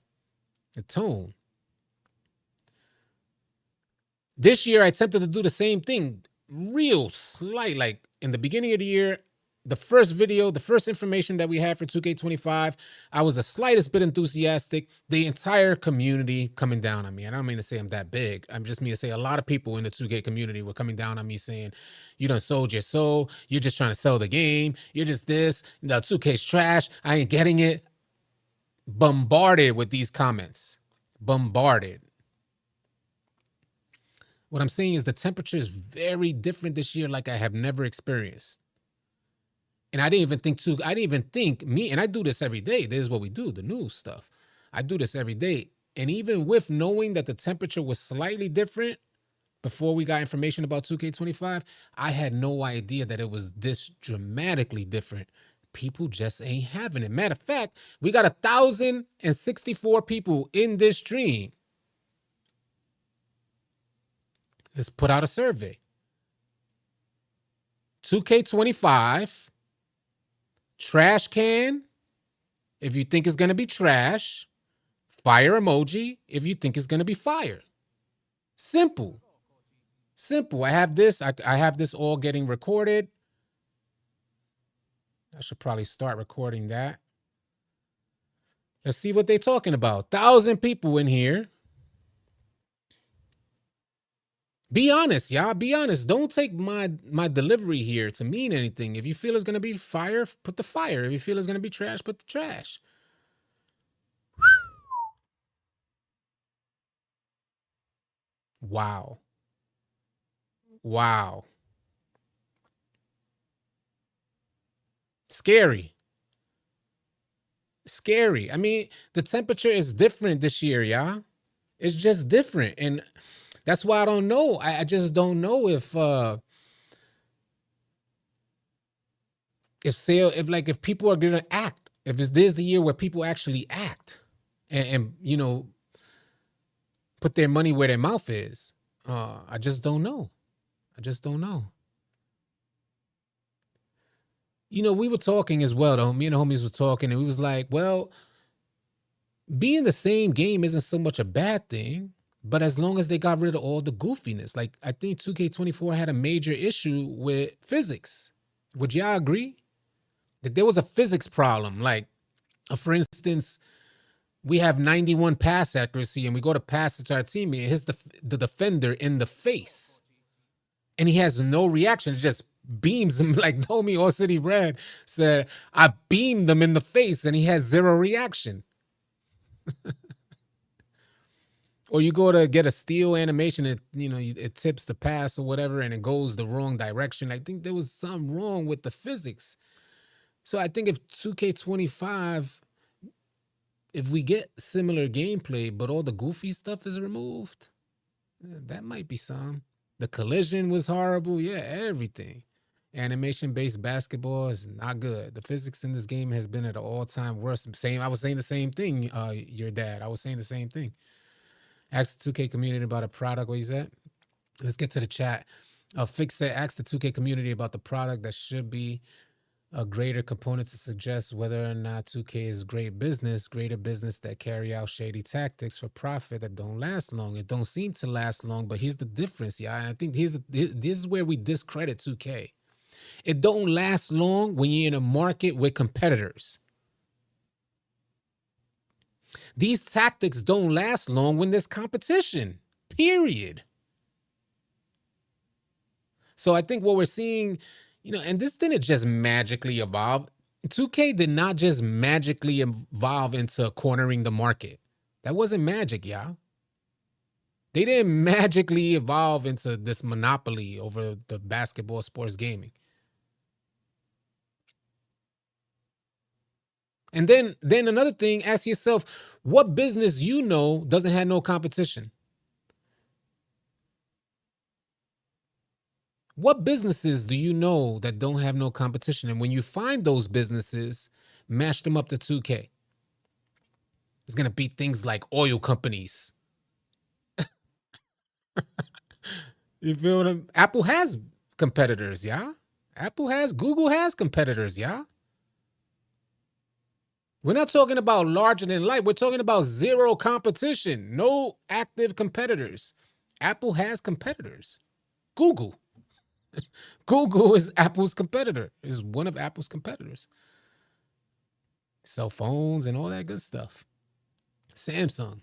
the tone. This year, I attempted to do the same thing, real slight. Like in the beginning of the year, the first information that we had for 2K25, I was the slightest bit enthusiastic. The entire community coming down on me. And I don't mean to say I'm that big. I'm just mean to say a lot of people in the 2K community were coming down on me saying, you done sold your soul. You're just trying to sell the game. You're just this. The 2K's trash. I ain't getting it. Bombarded with these comments. Bombarded. What I'm saying is the temperature is very different this year like I have never experienced. And I didn't even think me, and I do this every day. This is what we do, the news stuff. I do this every day. And even with knowing that the temperature was slightly different before we got information about 2K25, I had no idea that it was this dramatically different. People just ain't having it. Matter of fact, we got 1,064 people in this stream. Let's put out a survey. 2K25, trash can if you think it's going to be trash, fire emoji if you think it's going to be fire. Simple. I have this. I have this all getting recorded. I should probably start recording that. Let's see what they're talking about. 1,000 people in here. Be honest, y'all. Be honest. Don't take my delivery here to mean anything. If you feel it's gonna be fire, put the fire. If you feel it's gonna be trash, put the trash. Wow. Wow. Scary. Scary. I mean, the temperature is different this year, y'all. It's just different. And that's why I don't know. I just don't know if people are gonna act. If this the year where people actually act and put their money where their mouth is. I just don't know. I just don't know. We were talking as well, though. Me and the homies were talking, and we was like, well, being the same game isn't so much a bad thing, but as long as they got rid of all the goofiness. Like, I think 2K24 had a major issue with physics. Would y'all agree? That there was a physics problem. Like, for instance, we have 91 pass accuracy, and we go to pass it to our teammate. It hits the defender in the face, and he has no reaction. It just beams him like Domi AllCity Red said, I beamed them in the face, and he has zero reaction. Or you go to get a steal animation, it tips the pass or whatever, and it goes the wrong direction. I think there was something wrong with the physics. So I think if 2K25, if we get similar gameplay, but all the goofy stuff is removed, that might be some. The collision was horrible. Yeah, everything. Animation-based basketball is not good. The physics in this game has been at an all-time worst. I was saying the same thing, your dad. I was saying the same thing. Ask the 2K community about a product. What you said? Let's get to the chat. Fix said, ask the 2K community about the product that should be a greater component to suggest whether or not 2K is greater business that carry out shady tactics for profit that don't last long. It don't seem to last long, but here's the difference, yeah. I think this is where we discredit 2K. It don't last long when you're in a market with competitors. These tactics don't last long when there's competition, period. So I think what we're seeing, and this didn't just magically evolve. 2K did not just magically evolve into cornering the market. That wasn't magic, y'all. They didn't magically evolve into this monopoly over the basketball sports gaming. And then another thing, ask yourself, what business doesn't have no competition? What businesses do you know that don't have no competition? And when you find those businesses, match them up to 2K. It's going to be things like oil companies. You feel what I'm? Apple has competitors, yeah? Google has competitors, yeah? We're not talking about larger than life. We're talking about zero competition, no active competitors. Apple has competitors. Google is Apple's competitor, is one of Apple's competitors. Cell phones and all that good stuff. Samsung.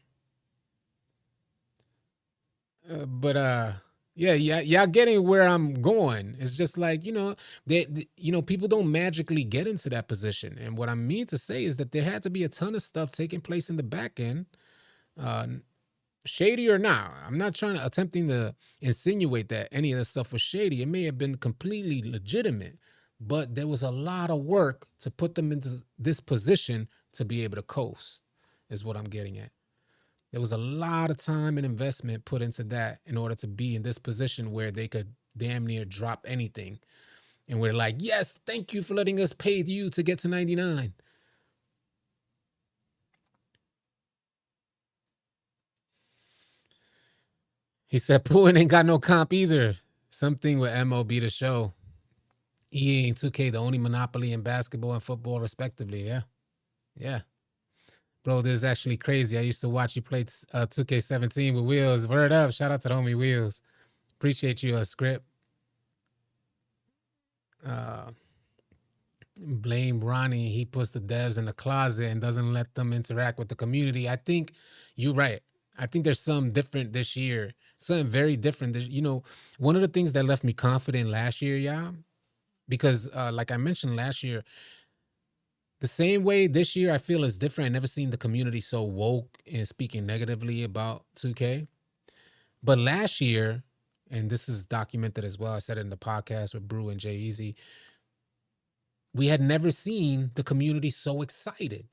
Yeah, y'all getting where I'm going. It's just like, people don't magically get into that position. And what I mean to say is that there had to be a ton of stuff taking place in the back end, shady or not. I'm not attempting to insinuate that any of this stuff was shady. It may have been completely legitimate, but there was a lot of work to put them into this position to be able to coast, is what I'm getting at. There was a lot of time and investment put into that in order to be in this position where they could damn near drop anything. And we're like, yes, thank you for letting us pay you to get to 99. He said, Poohin ain't got no comp either. Something with MLB to show. EA and 2K, the only monopoly in basketball and football, respectively. Yeah. Yeah. Bro, this is actually crazy. I used to watch you play 2K17 with Wheels. Word up. Shout out to the homie Wheels. Appreciate you, Script. Blame Ronnie. He puts the devs in the closet and doesn't let them interact with the community. I think you're right. I think there's some different this year. something very different. One of the things that left me confident last year, y'all, because like I mentioned last year, the same way this year I feel is different. I never seen the community so woke and speaking negatively about 2K. But last year, and this is documented as well, I said it in the podcast with Brew and Jay Easy, we had never seen the community so excited.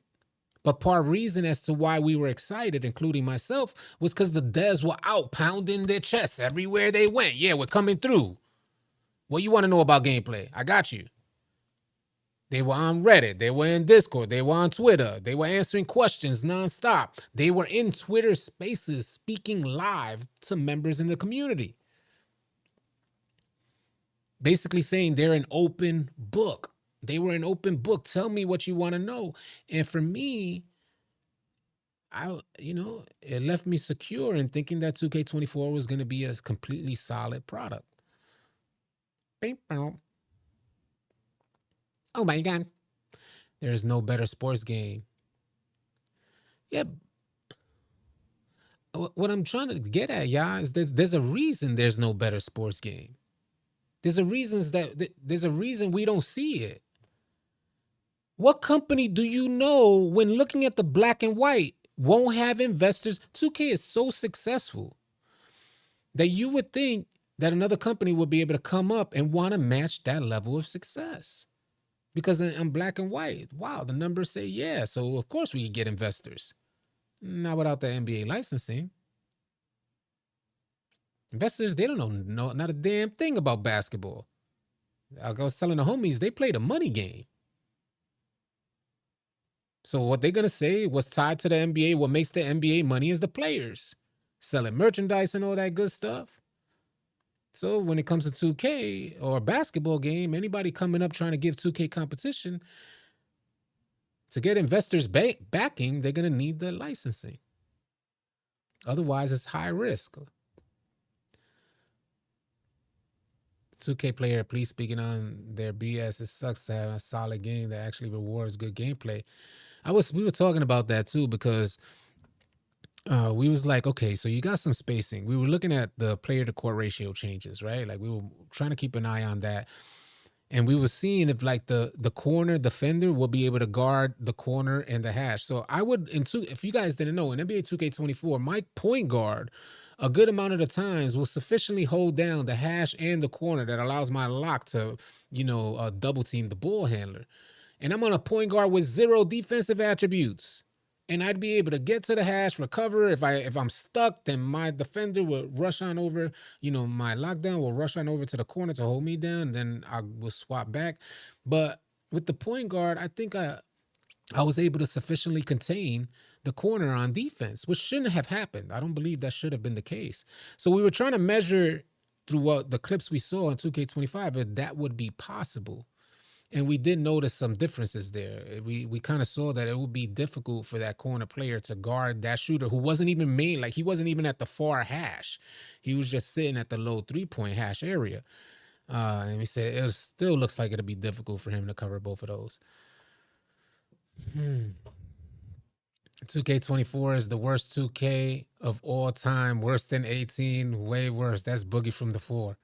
But part reason as to why we were excited, including myself, was because the devs were out pounding their chests everywhere they went. Yeah, we're coming through. What you want to know about gameplay? I got you. They were on Reddit. They were in Discord. They were on Twitter. They were answering questions nonstop. They were in Twitter spaces speaking live to members in the community. Basically saying they're an open book. They were an open book. Tell me what you want to know. And for me, it left me secure in thinking that 2K24 was going to be a completely solid product. Oh my God. There is no better sports game. Yeah. What I'm trying to get at, y'all, is there's a reason there's no better sports game. There's a reason we don't see it. What company do you know, when looking at the black and white, won't have investors? 2K is so successful that you would think that another company would be able to come up and want to match that level of success. Because in black and white, wow, the numbers say yeah. So of course we can get investors. Not without the NBA licensing. Investors, they don't know not a damn thing about basketball. I was telling the homies, they play the money game. So what they're going to say, what's tied to the NBA, what makes the NBA money is the players. Selling merchandise and all that good stuff. So when it comes to 2K or a basketball game, anybody coming up trying to give 2K competition, to get investors backing, they're going to need the licensing. Otherwise, it's high risk. 2K player, please, speaking on their BS. It sucks to have a solid game that actually rewards good gameplay. We were talking about that too, because we was like, okay, so you got some spacing. We were looking at the player to court ratio changes, right? Like we were trying to keep an eye on that. And we were seeing if like the corner defender will be able to guard the corner and the hash. So I would, if you guys didn't know, in NBA 2K24, my point guard, a good amount of the times, will sufficiently hold down the hash and the corner that allows my lock to, double team the ball handler. And I'm on a point guard with 0 defensive attributes. And I'd be able to get to the hash, recover. If I'm stuck, then my defender will rush on over. My lockdown will rush on over to the corner to hold me down. And then I will swap back. But with the point guard, I think I was able to sufficiently contain the corner on defense, which shouldn't have happened. I don't believe that should have been the case. So we were trying to measure through what the clips we saw in 2K25 if that would be possible. And we did notice some differences there. We kind of saw that it would be difficult for that corner player to guard that shooter who wasn't even made, like he wasn't even at the far hash. He was just sitting at the low 3-point hash area. And we said it still looks like it'll be difficult for him to cover both of those. 2K24 is the worst 2K of all time. Worse than 18. Way worse. That's Boogie from the 4.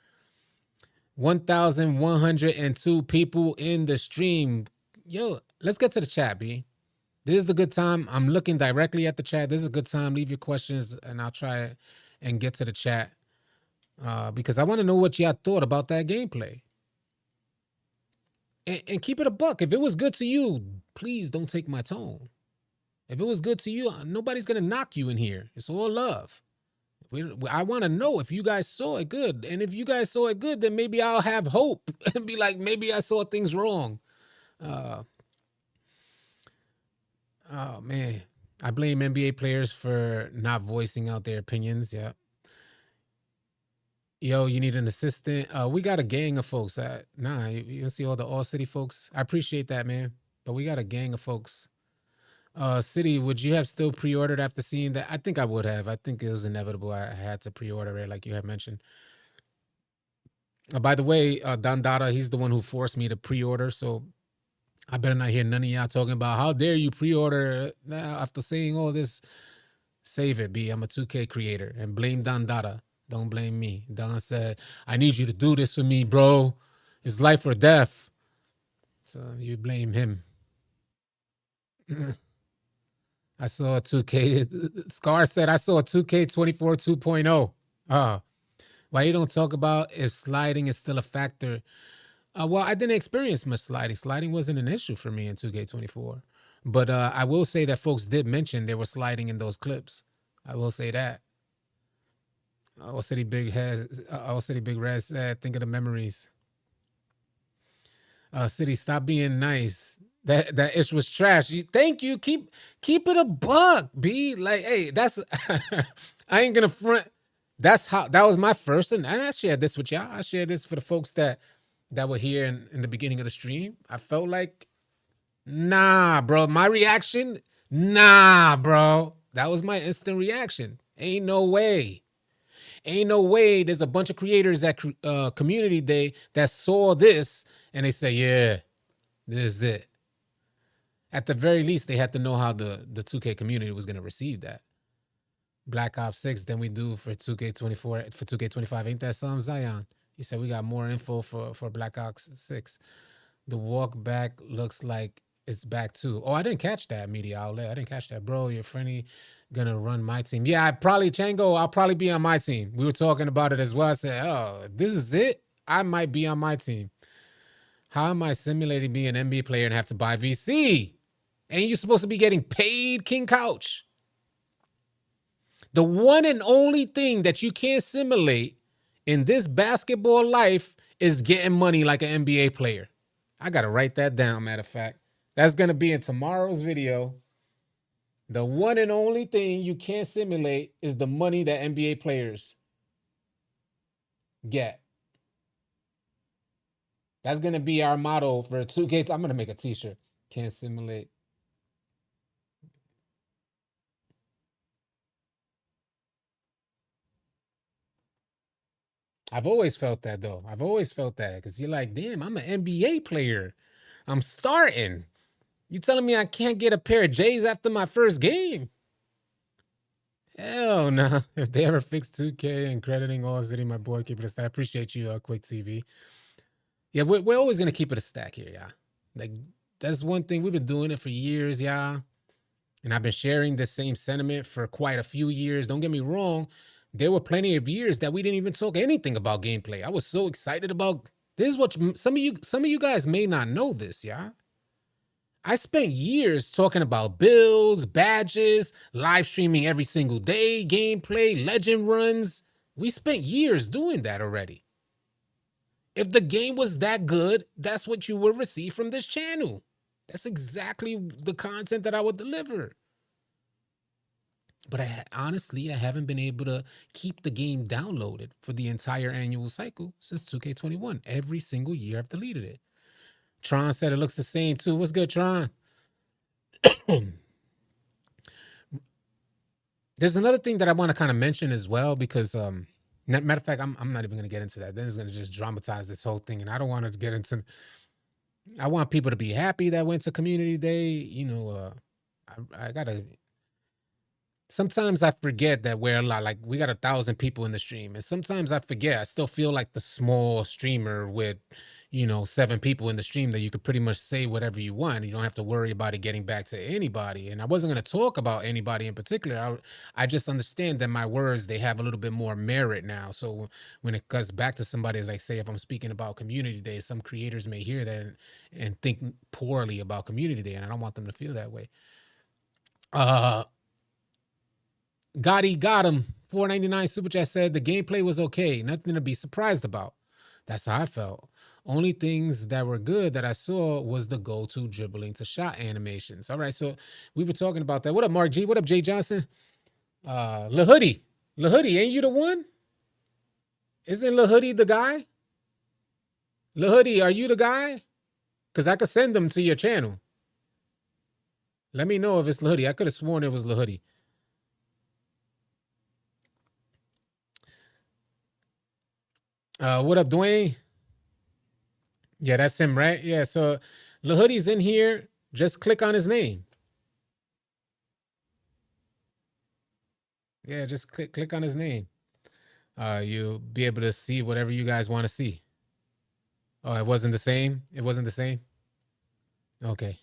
1,102 people in the stream. Yo, let's get to the chat, B. This is the good time. I'm looking directly at the chat. This is a good time. Leave your questions, and I'll try and get to the chat because I want to know what y'all thought about that gameplay. And keep it a buck. If it was good to you, please don't take my tone. If it was good to you, nobody's going to knock you in here. It's all love. I want to know if you guys saw it good. And if you guys saw it good, then maybe I'll have hope and be like, maybe I saw things wrong. Oh, man. I blame NBA players for not voicing out their opinions. Yeah. Yo, you need an assistant? We got a gang of folks. You see all the AllCity folks? I appreciate that, man. But we got a gang of folks. City, would you have still pre-ordered after seeing that? I think I would have. I think it was inevitable. I had to pre-order it, like you had mentioned. By the way, Don Dada, he's the one who forced me to pre-order, so I better not hear none of y'all talking about how dare you pre-order after saying all this. Save it, B. I'm a 2K creator, and blame Don Dada. Don't blame me. Don said, I need you to do this for me, bro. It's life or death. So you blame him. I saw a 2K. Scar said, I saw a 2K24 2.0. Why you don't talk about if sliding is still a factor? Well, I didn't experience much sliding. Sliding wasn't an issue for me in 2K24. But I will say that folks did mention they were sliding in those clips. I will say that. AllCity Big Red said, think of the memories. City, stop being nice. That ish was trash. Thank you. Keep it a buck, B. Like, hey, that's I ain't gonna front. That was my first, and I shared this with y'all. I shared this for the folks that were here in the beginning of the stream. I felt like, nah, bro. My reaction, nah, bro. That was my instant reaction. Ain't no way. Ain't no way there's a bunch of creators at Community Day that saw this and they say, yeah, this is it. At the very least, they had to know how the 2K community was going to receive that. Black Ops 6 than we do for 2K24, for 2K25. Ain't that something, Zion? He said we got more info for Black Ops 6. The walk back looks like it's back too. Oh, I didn't catch that, media outlet. I didn't catch that. Bro, your friendly gonna run my team. Yeah, I'll probably be on my team. We were talking about it as well. I said, oh, this is it? I might be on my team. How am I simulating being an NBA player and have to buy VC? Ain't you supposed to be getting paid, King Couch? The one and only thing that you can't simulate in this basketball life is getting money like an NBA player. I got to write that down, matter of fact. That's going to be in tomorrow's video. The one and only thing you can't simulate is the money that NBA players get. That's going to be our motto for 2K. I'm going to make a t-shirt. Can't simulate. I've always felt that, though. I've always felt that because you're like, damn, I'm an NBA player. I'm starting. You telling me I can't get a pair of J's after my first game? Hell no. Nah. If they ever fix 2K and crediting AllCity, my boy, keep it a stack. I appreciate you, Quick TV. Yeah, we're always going to keep it a stack here, yeah. Like, that's one thing. We've been doing it for years, yeah. And I've been sharing the same sentiment for quite a few years. Don't get me wrong. There were plenty of years that we didn't even talk anything about gameplay. I was so excited about this. Is what some of you guys may not know this, yeah. I spent years talking about builds, badges, live streaming every single day, gameplay, legend runs. We spent years doing that already. If the game was that good, that's what you would receive from this channel. That's exactly the content that I would deliver. But honestly, I haven't been able to keep the game downloaded for the entire annual cycle since 2K21. Every single year I've deleted it. Tron said it looks the same too. What's good, Tron? There's another thing that I want to kind of mention as well, because matter of fact, I'm not even going to get into that. Then it's going to just dramatize this whole thing, and I don't want to get into. I want people to be happy that went to Community Day. You know, I gotta. Sometimes I forget that we're a lot. Like, we got 1,000 people in the stream, and sometimes I forget. I still feel like the small streamer with, 7 people in the stream that you could pretty much say whatever you want. You don't have to worry about it getting back to anybody. And I wasn't going to talk about anybody in particular. I just understand that my words, they have a little bit more merit now. So when it goes back to somebody, like, say, if I'm speaking about Community Day, some creators may hear that and think poorly about Community Day, and I don't want them to feel that way. Gotti got him. $4.99 super chat said the gameplay was okay. Nothing to be surprised about. That's how I felt. Only things that were good that I saw was the go-to dribbling to shot animations. All right, so we were talking about that. What up, Mark G? What up, Jay Johnson? La Hoodie, ain't you the one? Isn't La Hoodie the guy? La Hoodie, are you the guy? Because I could send them to your channel. Let me know if it's La Hoodie. I could have sworn it was La Hoodie. What up, Dwayne? Yeah, that's him, right? Yeah, so La Hoodie's in here. Just click on his name. Yeah, just click on his name. You'll be able to see whatever you guys want to see. Oh, it wasn't the same. It wasn't the same. Okay.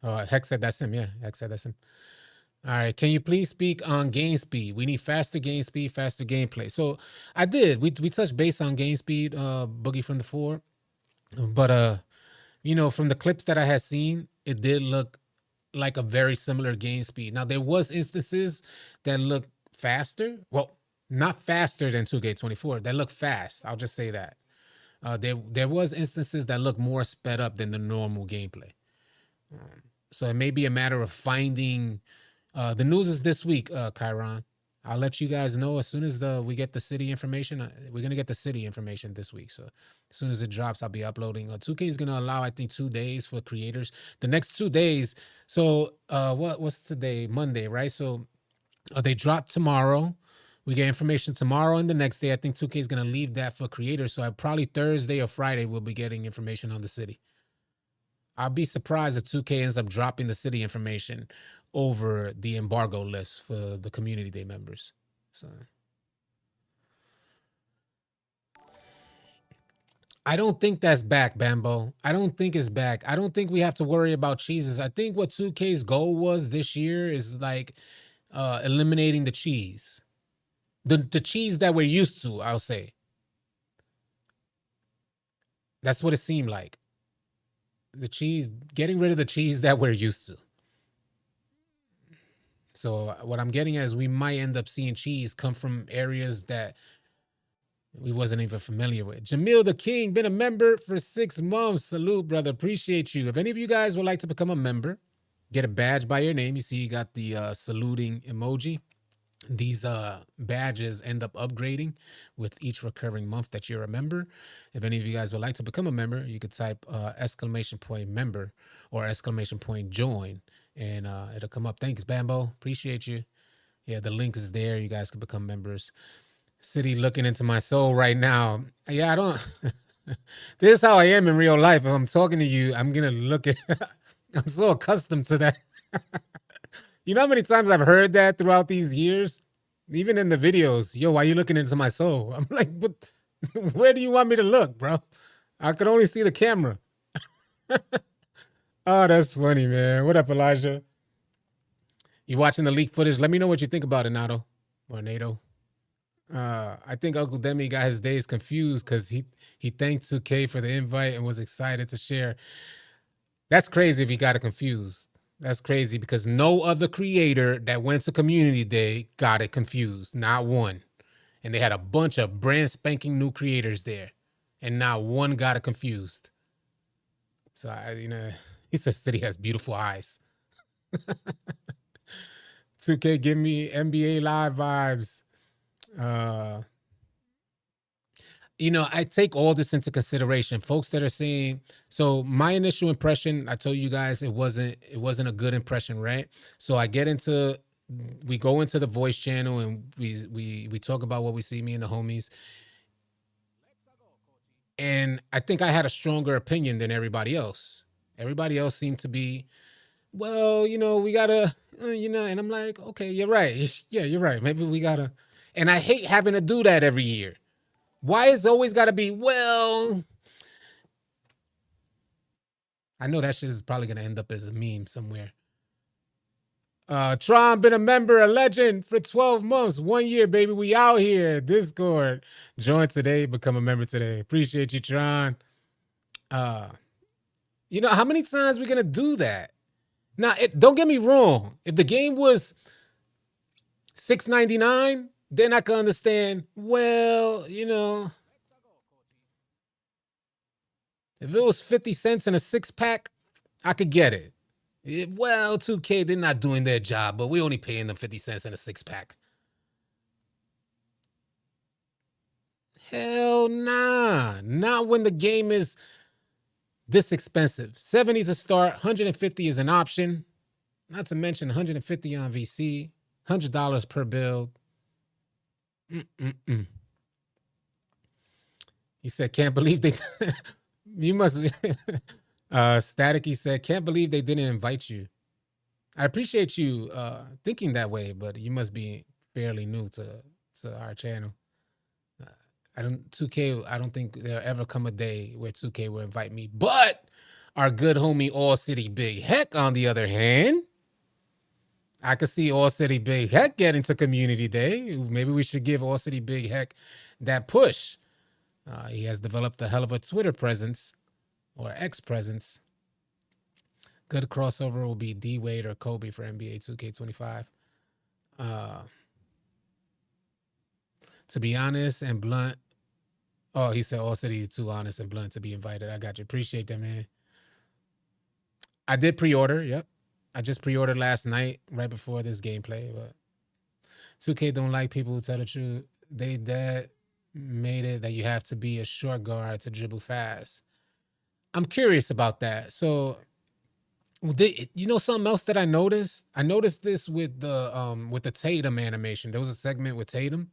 Oh, Hex said that's him. Yeah, Hex said that's him. All right. Can you please speak on game speed? We need faster game speed, faster gameplay. So I did. We touched base on game speed, Boogie from the 4. But from the clips that I had seen, it did look like a very similar game speed. Now there was instances that look faster. Well, not faster than 2K24. That look fast. I'll just say that. There was instances that look more sped up than the normal gameplay. So it may be a matter of finding. The news is this week, Chiron. I'll let you guys know as soon as we get the city information. We're gonna get the city information this week. So as soon as it drops, I'll be uploading. 2K is gonna allow, I think, 2 days for creators. The next 2 days. So what's today? Monday, right? So they drop tomorrow. We get information tomorrow and the next day. I think 2K is gonna leave that for creators. So probably Thursday or Friday we'll be getting information on the city. I'll be surprised if 2K ends up dropping the city information over the embargo list for the community day members. So I don't think that's back, Bambo. I don't think it's back. I don't think we have to worry about cheeses. I think what 2K's goal was this year is like eliminating the cheese. The cheese that we're used to, I'll say. That's what it seemed like. The cheese, getting rid of the cheese that we're used to. So what I'm getting at is we might end up seeing cheese come from areas that we wasn't even familiar with. Jamil the King, been a member for 6 months. Salute, brother. Appreciate you. If any of you guys would like to become a member, get a badge by your name. You see you got the saluting emoji. These badges end up upgrading with each recurring month that you're a member. If any of you guys would like to become a member, you could type !member or !join, and it'll come up. Thanks, Bambo. Appreciate you. Yeah, the link is there. You guys can become members. City looking into my soul right now. Yeah, I don't. This is how I am in real life. If I'm talking to you, I'm gonna look at. I'm so accustomed to that. You know how many times I've heard that throughout these years? Even in the videos. Yo, why are you looking into my soul? I'm like, but where do you want me to look, bro? I could only see the camera. Oh, that's funny, man. What up, Elijah? You watching the leak footage? Let me know what you think about it, Nato. Or NATO. I think Uncle Demi got his days confused because he thanked 2K for the invite and was excited to share. That's crazy if he got it confused. That's crazy because no other creator that went to Community Day got it confused. Not one. And they had a bunch of brand spanking new creators there. And not one got it confused. So, he said City has beautiful eyes. 2K, give me NBA Live vibes. I take all this into consideration. Folks that are saying, so my initial impression, I told you guys it wasn't a good impression, right? So we go into the voice channel and we talk about what we see, me and the homies. And I think I had a stronger opinion than everybody else. Everybody else seemed to be, well, we gotta, and I'm like, okay, you're right. Yeah, you're right. Maybe we gotta, and I hate having to do that every year. Why is it always got to be, well, I know that shit is probably going to end up as a meme somewhere. Tron, been a member, a legend for 12 months, 1 year, baby. We out here. Discord. Join today, become a member today. Appreciate you, Tron. How many times we going to do that? Now, don't get me wrong. If the game was $6.99, then I can understand, well, if it was 50 cents in a 6-pack, I could get it. 2K, they're not doing their job, but we're only paying them 50 cents in a 6-pack. Hell nah. Not when the game is this expensive. 70 to start, 150 is an option. Not to mention 150 on VC, $100 per build. He said, can't believe they you must Static, he said, can't believe they didn't invite you. I appreciate you thinking that way, but you must be fairly new to our channel. I don't think there'll ever come a day where 2K will invite me. But our good homie AllCity Big Heck, on the other hand, I could see AllCity Big Heck getting to Community Day. Maybe we should give AllCity Big Heck that push. He has developed a hell of a Twitter presence or X presence. Good crossover will be D Wade or Kobe for NBA 2K25. To be honest and blunt. Oh, he said AllCity too honest and blunt to be invited. I got you. Appreciate that, man. I did pre-order. Yep. I just pre-ordered last night right before this gameplay. But 2K don't like people who tell the truth. That made it that you have to be a short guard to dribble fast. I'm curious about that. So, something else that I noticed? I noticed this with the Tatum animation. There was a segment with Tatum.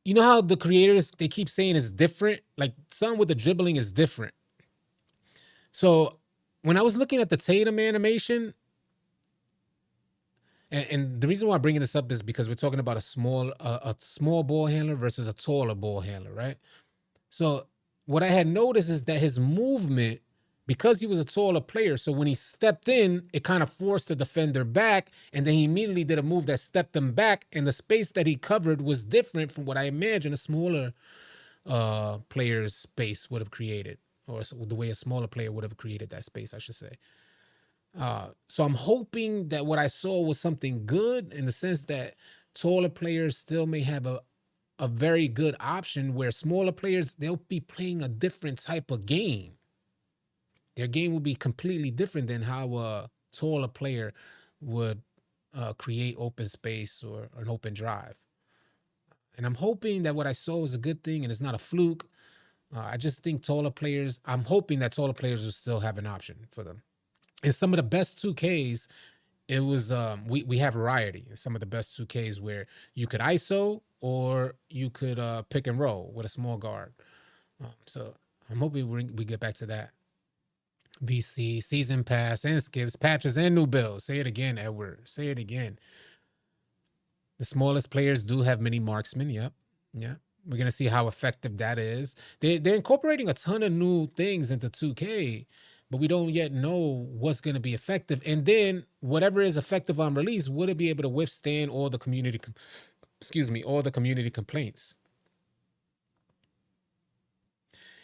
You know how the creators, they keep saying it's different? Like, some with the dribbling is different. So when I was looking at the Tatum animation, and the reason why I'm bringing this up is because we're talking about a small ball handler versus a taller ball handler, right? So what I had noticed is that his movement, because he was a taller player, so when he stepped in, it kind of forced the defender back, and then he immediately did a move that stepped him back, and the space that he covered was different from what I imagine a smaller player's space would have created, or the way a smaller player would have created that space, I should say. So I'm hoping that what I saw was something good, in the sense that taller players still may have a very good option, where smaller players, they'll be playing a different type of game. Their game will be completely different than how a taller player would create open space or an open drive. And I'm hoping that what I saw was a good thing and it's not a fluke. I just think I'm hoping that taller players will still have an option for them. In some of the best 2Ks, it was we have variety in some of the best 2Ks, where you could ISO or you could pick and roll with a small guard. So I'm hoping we get back to that. VC, season pass, and skips, patches, and new builds. Say it again, Edward. Say it again. The smallest players do have mini marksmen. Yep. Yeah. We're going to see how effective that is. They're incorporating a ton of new things into 2K, but we don't yet know what's going to be effective. And then whatever is effective on release, will it be able to withstand all the community complaints?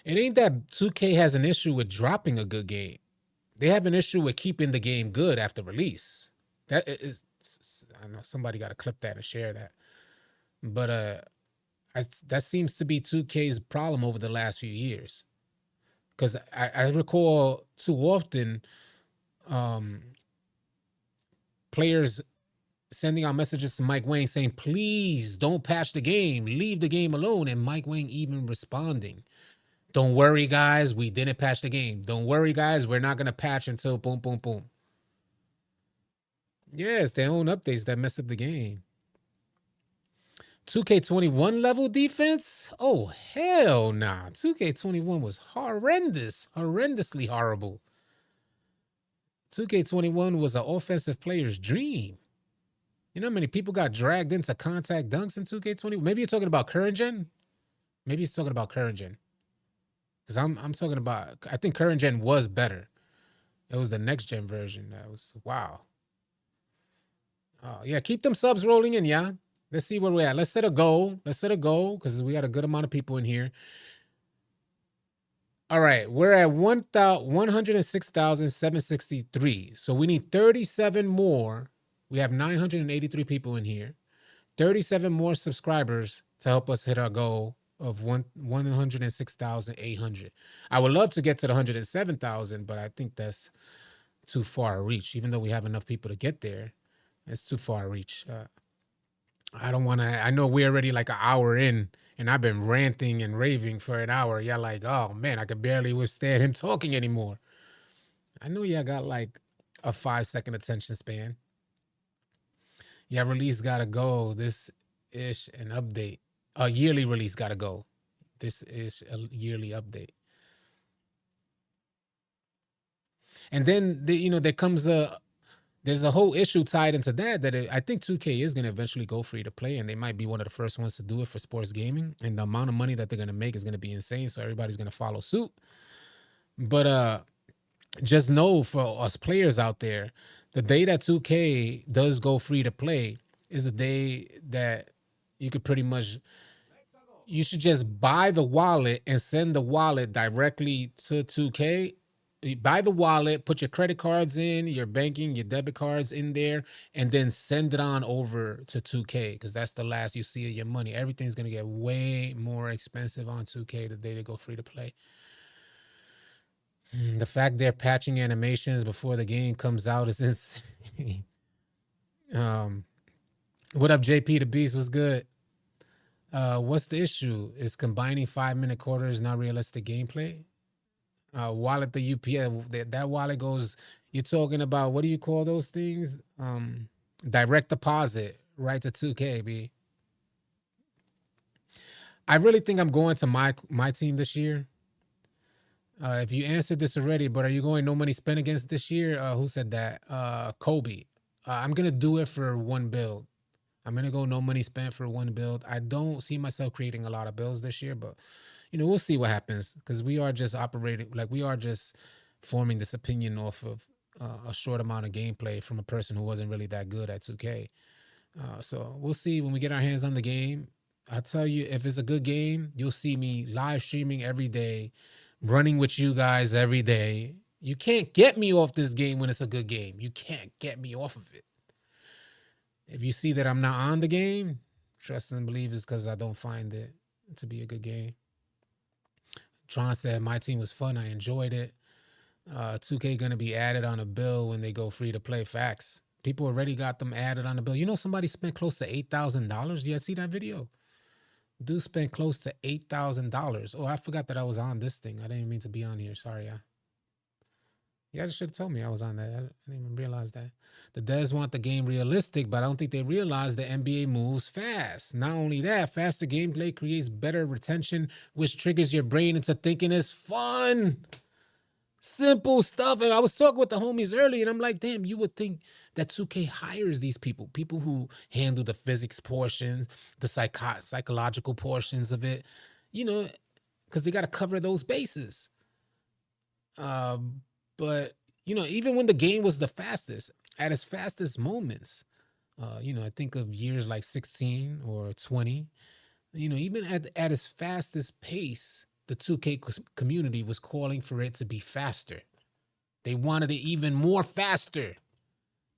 It ain't that 2K has an issue with dropping a good game. They have an issue with keeping the game good after release. That is, I know somebody got to clip that and share that. But that seems to be 2K's problem over the last few years. Because I recall too often players sending out messages to Mike Wang saying, please don't patch the game, leave the game alone. And Mike Wang even responding, don't worry, guys, we didn't patch the game. Don't worry, guys, we're not going to patch until boom, boom, boom. Yeah, it's their own updates that mess up the game. 2K21 level defense? Oh, hell nah. 2K21 was horrendously horrible. 2K21 was an offensive player's dream. You know how many people got dragged into contact dunks in 2K21? Maybe you're talking about current gen? Maybe he's talking about current gen. Because I'm talking about, I think current gen was better. It was the next gen version. That was, wow. Yeah, keep them subs rolling in, yeah? Let's see where we're at. Let's set a goal. Because we got a good amount of people in here. All right, we're at 106,763. So we need 37 more. We have 983 people in here. 37 more subscribers to help us hit our goal of 106,800. I would love to get to the 107,000, but I think that's too far a reach. Even though we have enough people to get there, it's too far a reach. I don't want to. I know we're already like an hour in, and I've been ranting and raving for an hour. Y'all like, oh man, I could barely withstand him talking anymore. I know y'all got like a 5-second attention span. Yeah, release gotta go. This ish an update. A yearly release gotta go. This is a yearly update. And then there comes there's a whole issue tied into that I think 2K is going to eventually go free to play, and they might be one of the first ones to do it for sports gaming. And the amount of money that they're going to make is going to be insane. So everybody's going to follow suit. But just know for us players out there, the day that 2K does go free to play is the day that you could pretty much, you should just buy the wallet and send the wallet directly to 2K. You buy the wallet, put your credit cards in, your banking, your debit cards in there, and then send it on over to 2K, because that's the last you see of your money. Everything's going to get way more expensive on 2K the day they go free to play. The fact they're patching animations before the game comes out is insane. What up, JP the Beast? Was good? What's the issue? Is combining 5-minute quarters not realistic gameplay? Wallet, the UPS, that wallet goes, you're talking about, what do you call those things? Direct deposit, right to 2K, B. I really think I'm going to my team this year. If you answered this already, but are you going no money spent against this year? Who said that? Kobe. I'm going to do it for one build. I'm going to go no money spent for one build. I don't see myself creating a lot of builds this year, but we'll see what happens, because we are just operating, like we are just forming this opinion off of a short amount of gameplay from a person who wasn't really that good at 2K. So we'll see when we get our hands on the game. I'll tell you, if it's a good game, you'll see me live streaming every day, running with you guys every day. You can't get me off this game when it's a good game. You can't get me off of it. If you see that I'm not on the game, trust and believe it's because I don't find it to be a good game. Tron said, my team was fun. I enjoyed it. 2K going to be added on a bill when they go free to play. Facts. People already got them added on the bill. Somebody spent close to $8,000. Do you see that video? Dude spent close to $8,000. Oh, I forgot that I was on this thing. I didn't mean to be on here. Sorry. Yeah, you should have told me I was on that. I didn't even realize that. The devs want the game realistic, but I don't think they realize the NBA moves fast. Not only that, faster gameplay creates better retention, which triggers your brain into thinking it's fun. Simple stuff. And I was talking with the homies earlier, and I'm like, damn, you would think that 2K hires these people who handle the physics portions, the psychological portions of it, because they got to cover those bases. But, even when the game was the fastest, at its fastest moments, I think of years like 16 or 20, even at its fastest pace, the 2K community was calling for it to be faster. They wanted it even more faster,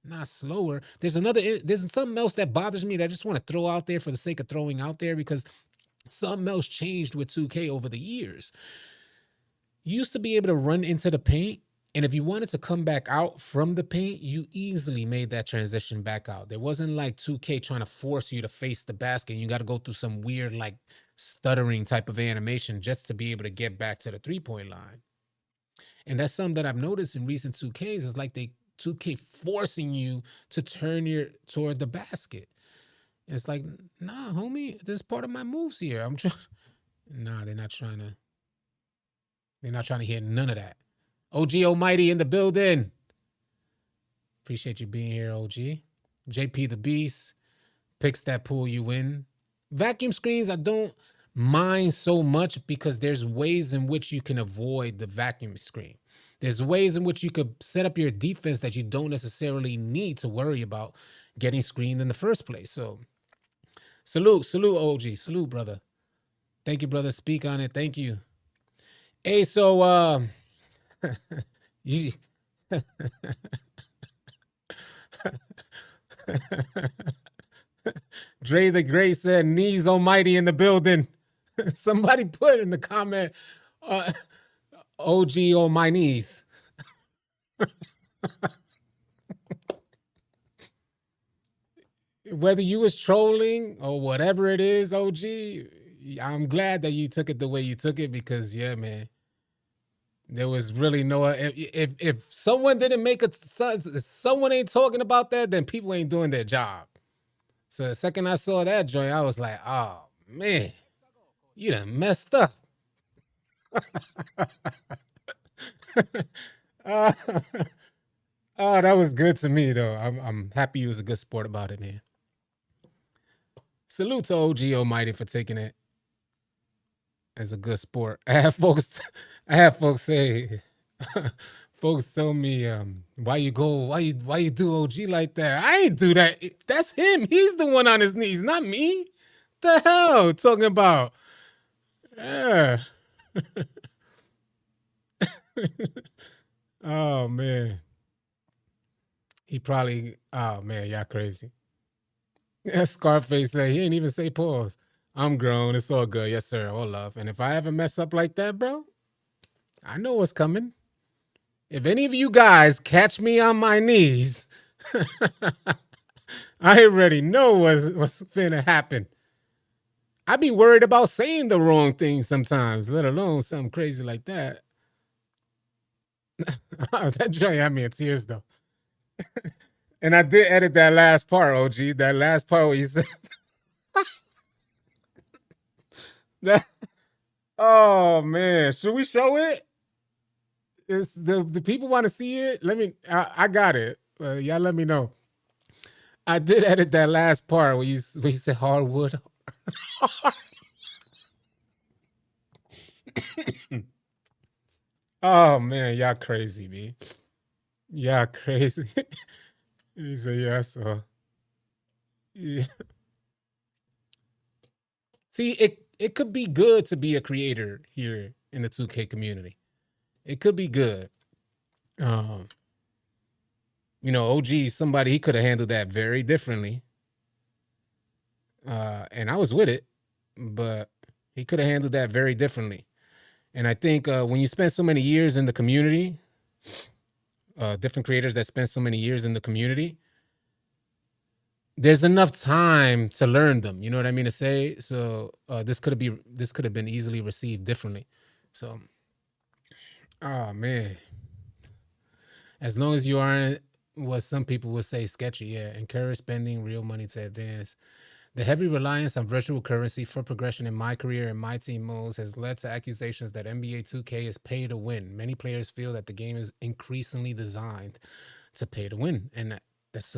not slower. There's something else that bothers me that I just want to throw out there for the sake of throwing out there, because something else changed with 2K over the years. You used to be able to run into the paint, and if you wanted to come back out from the paint, you easily made that transition back out. There wasn't like 2K trying to force you to face the basket, and you got to go through some weird, like, stuttering type of animation just to be able to get back to the three-point line. And that's something that I've noticed in recent 2Ks, is like 2K forcing you to turn toward the basket. And it's like, nah, homie, this is part of my moves here. I'm trying. Nah, they're not trying to hear none of that. OG Almighty in the building. Appreciate you being here, OG. JP the Beast. Picks that pull you in. Vacuum screens, I don't mind so much, because there's ways in which you can avoid the vacuum screen. There's ways in which you could set up your defense that you don't necessarily need to worry about getting screened in the first place. So salute OG. Salute, brother. Thank you, brother. Speak on it. Thank you. Hey, so you Dre the Great said, knees almighty in the building. Somebody put in the comment, OG on my knees. Whether you was trolling or whatever it is, OG, I'm glad that you took it the way you took it, because, yeah, man, there was really no, if someone didn't make it, if someone ain't talking about that, then people ain't doing their job. So the second I saw that joint, I was like, oh, man, you done messed up. Oh, that was good to me though. I'm happy you was a good sport about it, man. Salute to OG Almighty for taking it as a good sport. I have folks say, folks tell me, why you do OG like that? I ain't do that. That's him. He's the one on his knees, not me. The hell talking about? Yeah. Oh man. He probably. Oh man, y'all crazy. Yeah, Scarface said he ain't even say pause. I'm grown. It's all good. Yes, sir. All love. And if I ever mess up like that, bro, I know what's coming. If any of you guys catch me on my knees, I already know what's finna happen. I be worried about saying the wrong thing sometimes, let alone something crazy like that. That joy had me in tears though. And I did edit that last part, OG. That last part where you said that. Oh man, should we show it? It's the people want to see it. I got it. Y'all let me know. I did edit that last part where you said hardwood. Oh man, y'all crazy, man. Y'all crazy. He said, yeah, so yeah. See, it could be good to be a creator here in the 2K community. It could be good. OG, somebody he could have handled that very differently. And I was with it, but he could have handled that very differently. And I think when you spend so many years in the community, different creators that spend so many years in the community, there's enough time to learn them. You know what I mean to say? So this could have been easily received differently. So, oh man, as long as you aren't what some people would say sketchy, yeah, encourage spending real money to advance. The heavy reliance on virtual currency for progression in my career and my team modes has led to accusations that NBA 2K is pay to win. Many players feel that the game is increasingly designed to pay to win, and that's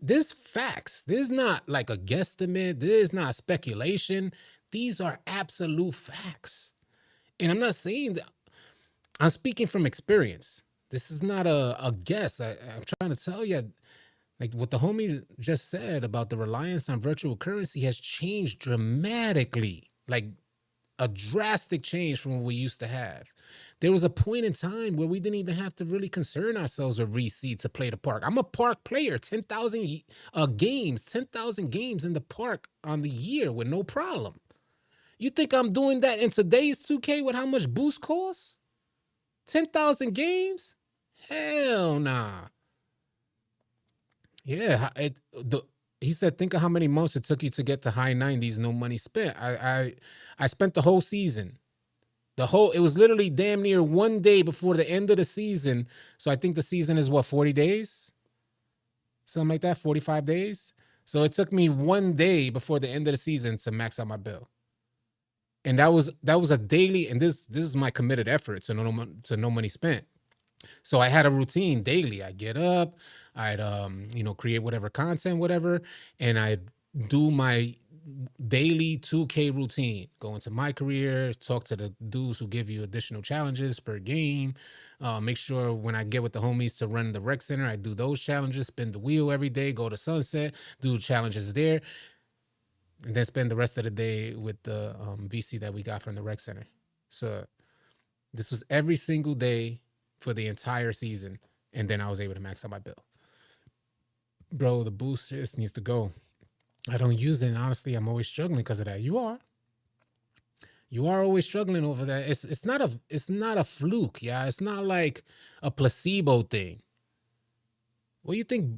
this facts. This is not like a guesstimate. This is not speculation. These are absolute facts, and I'm not saying that. I'm speaking from experience. This is not a guess. I'm trying to tell you. Like what the homie just said about the reliance on virtual currency has changed dramatically, like a drastic change from what we used to have. There was a point in time where we didn't even have to really concern ourselves with VC to play the park. I'm a park player, 10,000 games, 10,000 games in the park on the year with no problem. You think I'm doing that in today's 2K with how much boost costs? 10,000 games? Hell nah. Yeah, he said, think of how many months it took you to get to high 90s, no money spent. I spent the whole season. It was literally damn near 1 day before the end of the season. So I think the season is what, 40 days? Something like that, 45 days. So it took me 1 day before the end of the season to max out my bill. And that was a daily, and this is my committed effort to no money spent. So I had a routine daily. I get up, I'd create whatever content, whatever, and I'd do my daily 2K routine. Go into my career, talk to the dudes who give you additional challenges per game. Make sure when I get with the homies to run the rec center, I do those challenges, spin the wheel every day, go to Sunset, do challenges there, and then spend the rest of the day with the VC that we got from the rec center. So this was every single day for the entire season, and then I was able to max out my bill. Bro, the boost just needs to go. I don't use it, and honestly, I'm always struggling because of that. You are always struggling over that. It's not a fluke, yeah. It's not like a placebo thing. What do you think?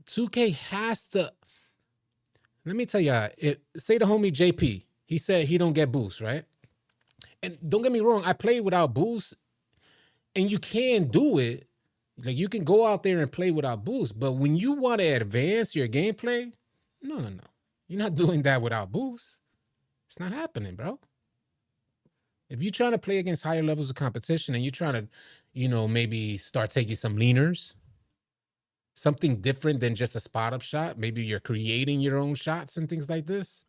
2K has to. Let me tell you, say the homie JP, he said he don't get boost, right? And don't get me wrong, I play without boost, and you can do it. Like you can go out there and play without boost, but when you want to advance your gameplay, no. You're not doing that without boost. It's not happening, bro. If you're trying to play against higher levels of competition and you're trying to, maybe start taking some leaners, something different than just a spot up shot, maybe you're creating your own shots and things like this,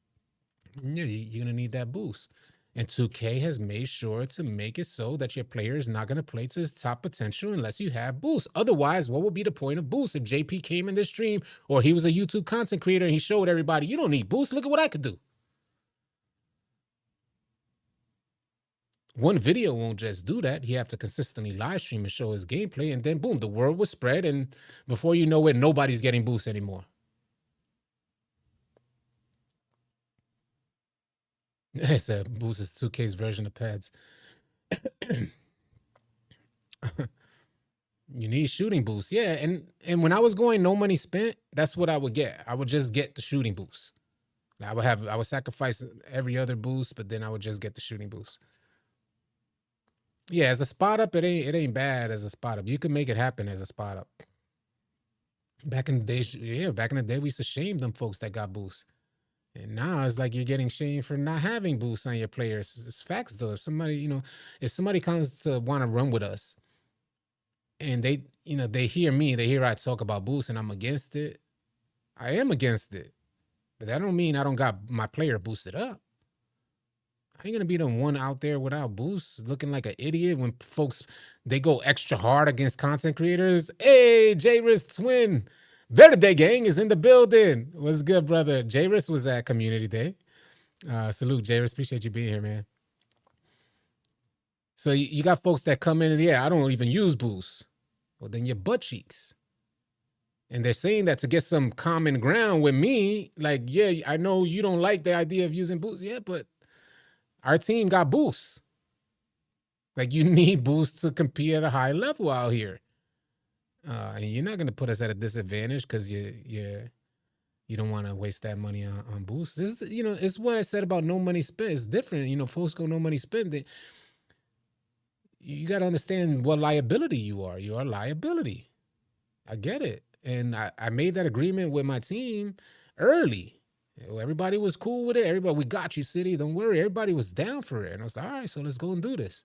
yeah, you're going to need that boost. And 2K has made sure to make it so that your player is not going to play to his top potential unless you have boost. Otherwise, what would be the point of boost? If JP came in this stream or he was a YouTube content creator and he showed everybody, you don't need boost. Look at what I could do. One video won't just do that. He have to consistently live stream and show his gameplay, and then boom, the word will spread, and before you know it, nobody's getting boost anymore. It's a boost is 2K's version of pads. You need shooting boost. Yeah, and when I was going no money spent, that's what I would get. I would just get the shooting boost. I would sacrifice every other boost, but then I would just get the shooting boost. Yeah, as a spot up, it ain't bad as a spot up. You can make it happen as a spot up. Back in the day, we used to shame them folks that got boosts. And now it's like you're getting shamed for not having boosts on your players. It's facts though. If somebody comes to want to run with us and they hear me, they hear I talk about boosts and I'm against it, I am against it. But that don't mean I don't got my player boosted up. I ain't gonna be the one out there without boosts looking like an idiot when folks, they go extra hard against content creators. Hey, J-Risk Twin. Verde Gang is in the building. What's good, brother? J-Risk was at Community Day. Salute, J-Risk. Appreciate you being here, man. So you got folks that come in and, yeah, I don't even use boosts. Well, then you're butt cheeks. And they're saying that to get some common ground with me. Like, yeah, I know you don't like the idea of using boosts. Yeah, but our team got boosts. Like, you need boosts to compete at a high level out here. And you're not going to put us at a disadvantage because you don't want to waste that money on boosts. This is, it's what I said about no money spent. It's different. Folks go no money spent. You got to understand what liability you are. You are a liability. I get it. And I made that agreement with my team early. Everybody was cool with it. We got you, City. Don't worry. Everybody was down for it. And I was like, all right, so let's go and do this.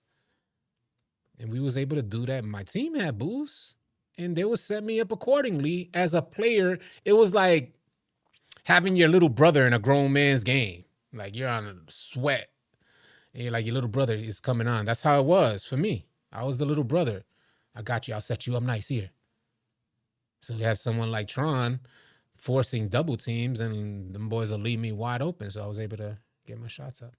And we was able to do that. My team had boosts. And they would set me up accordingly as a player. It was like having your little brother in a grown man's game. Like you're on a sweat. And you're like, your little brother is coming on. That's how it was for me. I was the little brother. I got you. I'll set you up nice here. So you have someone like Tron forcing double teams, and them boys will leave me wide open. So I was able to get my shots up.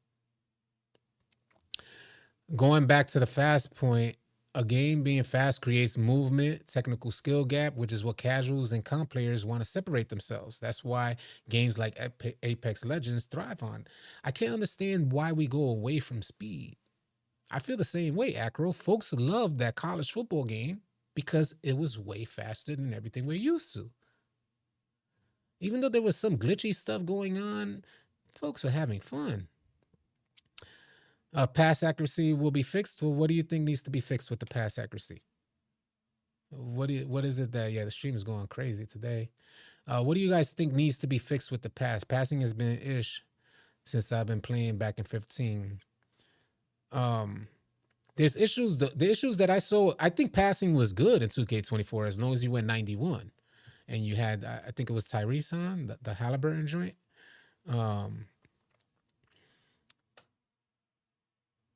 Going back to the fast point, a game being fast creates movement, technical skill gap, which is what casuals and comp players want to separate themselves. That's why games like Apex Legends thrive on. I can't understand why we go away from speed. I feel the same way, Acro. Folks love that college football game because it was way faster than everything we're used to. Even though there was some glitchy stuff going on, folks were having fun. Pass accuracy will be fixed. Well, what do you think needs to be fixed with the pass accuracy? What is it that, the stream is going crazy today. What do you guys think needs to be fixed with the pass? Passing has been ish since I've been playing back in 15. There's issues. The issues that I saw, I think passing was good in 2K24 as long as you went 91. And you had, I think it was Tyrese on, the Halliburton joint.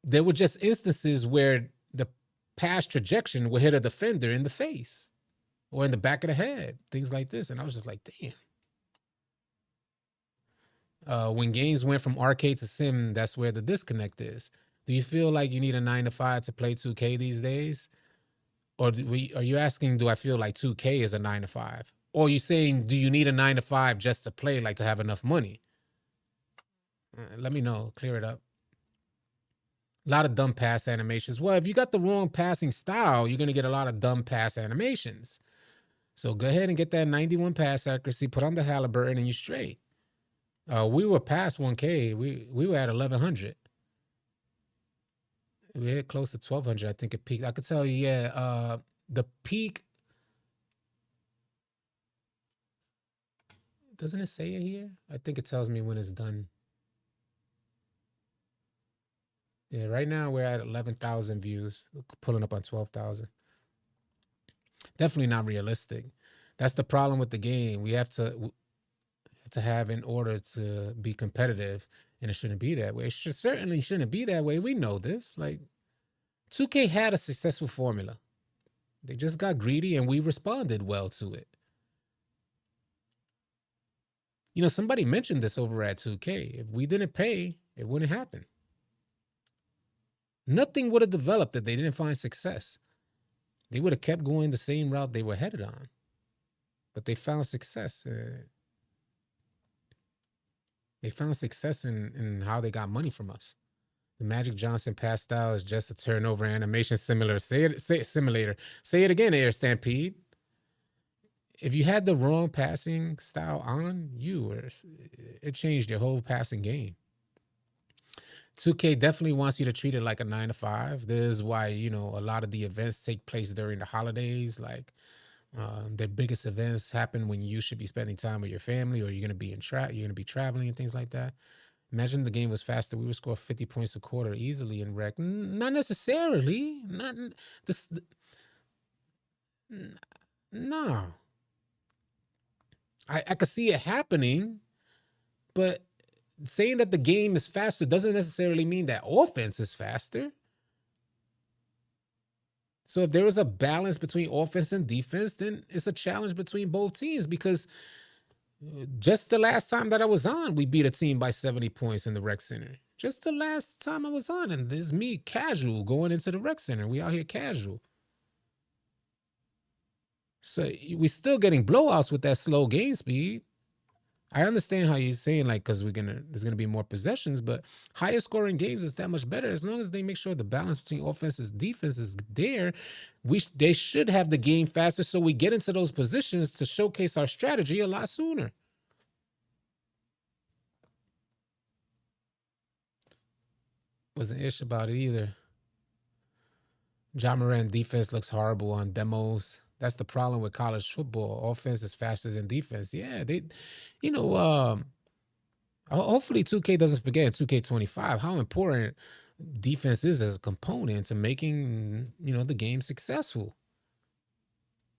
There were just instances where the pass trajectory would hit a defender in the face or in the back of the head, things like this. And I was just like, damn. When games went from arcade to sim, that's where the disconnect is. Do you feel like you need a 9 to 5 to play 2K these days? Or are you asking, do I feel like 2K is a 9 to 5? Or are you saying, do you need a 9 to 5 just to play, like to have enough money? Let me know. Clear it up. A lot of dumb pass animations. Well, if you got the wrong passing style, you're going to get a lot of dumb pass animations. So go ahead and get that 91 pass accuracy, put on the Halliburton, and you're straight. We were past 1K. We were at 1,100. We hit close to 1,200. I think it peaked. I could tell you, the peak. Doesn't it say it here? I think it tells me when it's done. Yeah, right now we're at 11,000 views, pulling up on 12,000. Definitely not realistic. That's the problem with the game. We have to have in order to be competitive, and it shouldn't be that way. It certainly shouldn't be that way. We know this. Like 2K had a successful formula. They just got greedy, and we responded well to it. You know, somebody mentioned this over at 2K. If we didn't pay, it wouldn't happen. Nothing would have developed if they didn't find success. They would have kept going the same route they were headed on. But they found success. They found success in how they got money from us. The Magic Johnson pass style is just a turnover animation simulator. Say it, simulator. Say it again, Air Stampede. If you had the wrong passing style on, it changed your whole passing game. 2K definitely wants you to treat it like a 9 to 5. This is why, a lot of the events take place during the holidays. Like the biggest events happen when you should be spending time with your family, or you're going to be you're going to be traveling and things like that. Imagine the game was faster. We would score 50 points a quarter easily in rec. Not necessarily. Not this. No. I could see it happening, but saying that the game is faster doesn't necessarily mean that offense is faster. So if there was a balance between offense and defense, then it's a challenge between both teams, because just the last time that I was on, we beat a team by 70 points in the rec center. Just the last time I was on, and there's me casual going into the rec center. We out here casual. So we're still getting blowouts with that slow game speed. I understand how you're saying, like, because there's gonna be more possessions, but higher scoring games is that much better as long as they make sure the balance between offense and defense is there. They should have the game faster, so we get into those positions to showcase our strategy a lot sooner. Wasn't ish about it either. Ja Morant defense looks horrible on demos. That's the problem with college football. Offense is faster than defense. Yeah, hopefully 2K doesn't forget in 2K25 how important defense is as a component to making, the game successful.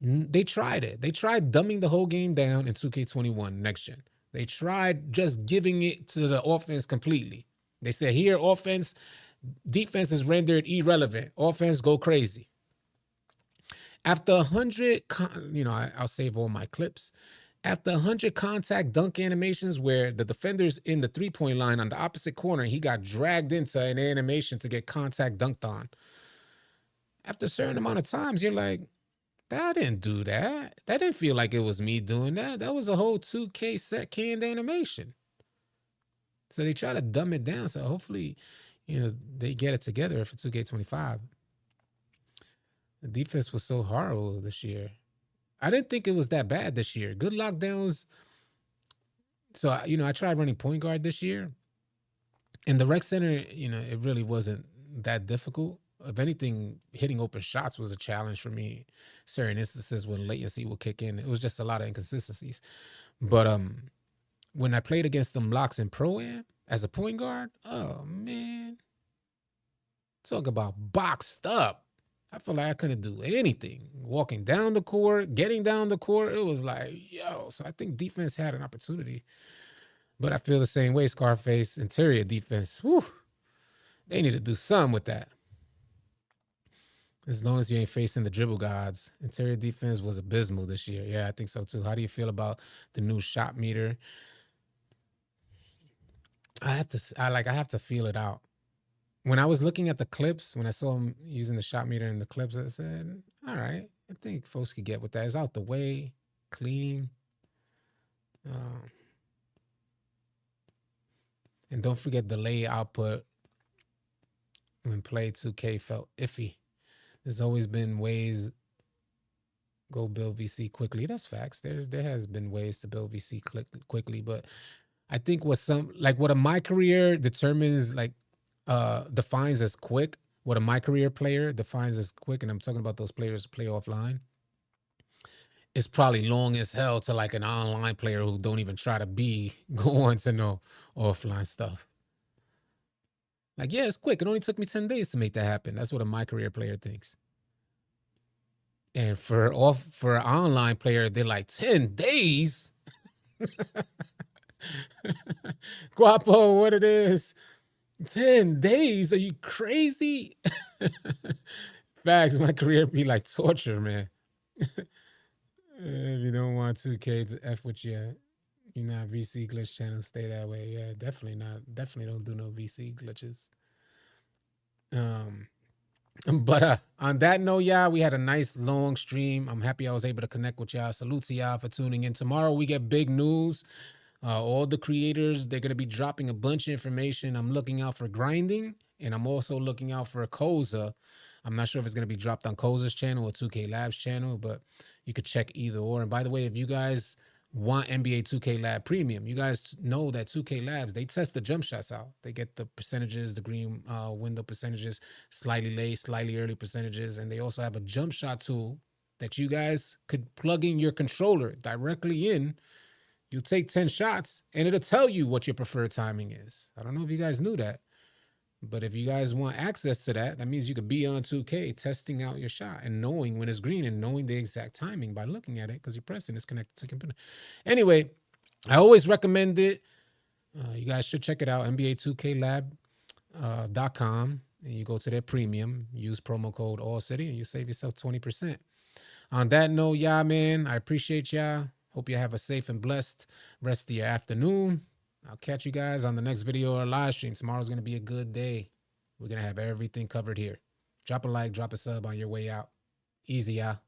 They tried it. They tried dumbing the whole game down in 2K21 next gen. They tried just giving it to the offense completely. They said, here, defense is rendered irrelevant. Offense, go crazy. After 100, I'll save all my clips. After 100 contact dunk animations where the defender's in the three-point line on the opposite corner, he got dragged into an animation to get contact dunked on. After a certain amount of times, you're like, that didn't do that. That didn't feel like it was me doing that. That was a whole 2K set canned animation. So they try to dumb it down. So hopefully, they get it together for 2K25. The defense was so horrible this year. I didn't think it was that bad this year. Good lockdowns. So, I tried running point guard this year. In the rec center, it really wasn't that difficult. If anything, hitting open shots was a challenge for me. Certain instances when latency would kick in, it was just a lot of inconsistencies. But when I played against them locks in Pro-Am as a point guard, oh, man. Talk about boxed up. I felt like I couldn't do anything. Walking down the court, getting down the court, it was like, yo. So I think defense had an opportunity. But I feel the same way, Scarface. Interior defense, whew, they need to do something with that. As long as you ain't facing the dribble gods. Interior defense was abysmal this year. Yeah, I think so too. How do you feel about the new shot meter? I have to feel it out. When I was looking at the clips, when I saw him using the shot meter in the clips, I said, all right, I think folks could get with that. It's out the way, clean. And don't forget delay output when play 2K felt iffy. There's always been ways go build VC quickly. That's facts. There has been ways to build VC quickly, but I think what a my career determines defines as quick, what a my career player defines as quick, and I'm talking about those players who play offline, it's probably long as hell to like an online player who don't even try to go on to know offline stuff. Like, yeah, it's quick. It only took me 10 days to make that happen. That's what a my career player thinks. And for an online player, they're like 10 days. Guapo, what it is? 10 days? Are you crazy? Facts, my career be like torture, man. If you don't want 2K to F with you, you're not VC glitch channel, stay that way. Yeah, definitely not. Definitely don't do no VC glitches. But on that note, y'all, we had a nice long stream. I'm happy I was able to connect with y'all. Salute to y'all for tuning in. Tomorrow we get big news. All the creators, they're going to be dropping a bunch of information. I'm looking out for grinding, and I'm also looking out for a Koza. I'm not sure if it's going to be dropped on Koza's channel or 2K Labs channel, but you could check either or. And by the way, if you guys want NBA 2K Lab Premium, you guys know that 2K Labs, they test the jump shots out. They get the percentages, the green window percentages, slightly late, slightly early percentages, and they also have a jump shot tool that you guys could plug in your controller directly in. You'll take 10 shots, and it'll tell you what your preferred timing is. I don't know if you guys knew that, but if you guys want access to that, that means you could be on 2K testing out your shot and knowing when it's green and knowing the exact timing by looking at it because you're pressing it's connected to the computer. Anyway, I always recommend it. You guys should check it out, NBA2KLab.com, and you go to their premium, use promo code AllCity, and you save yourself 20%. On that note, y'all, man, I appreciate y'all. Hope you have a safe and blessed rest of your afternoon. I'll catch you guys on the next video or live stream. Tomorrow's going to be a good day. We're going to have everything covered here. Drop a like, drop a sub on your way out. Easy, y'all.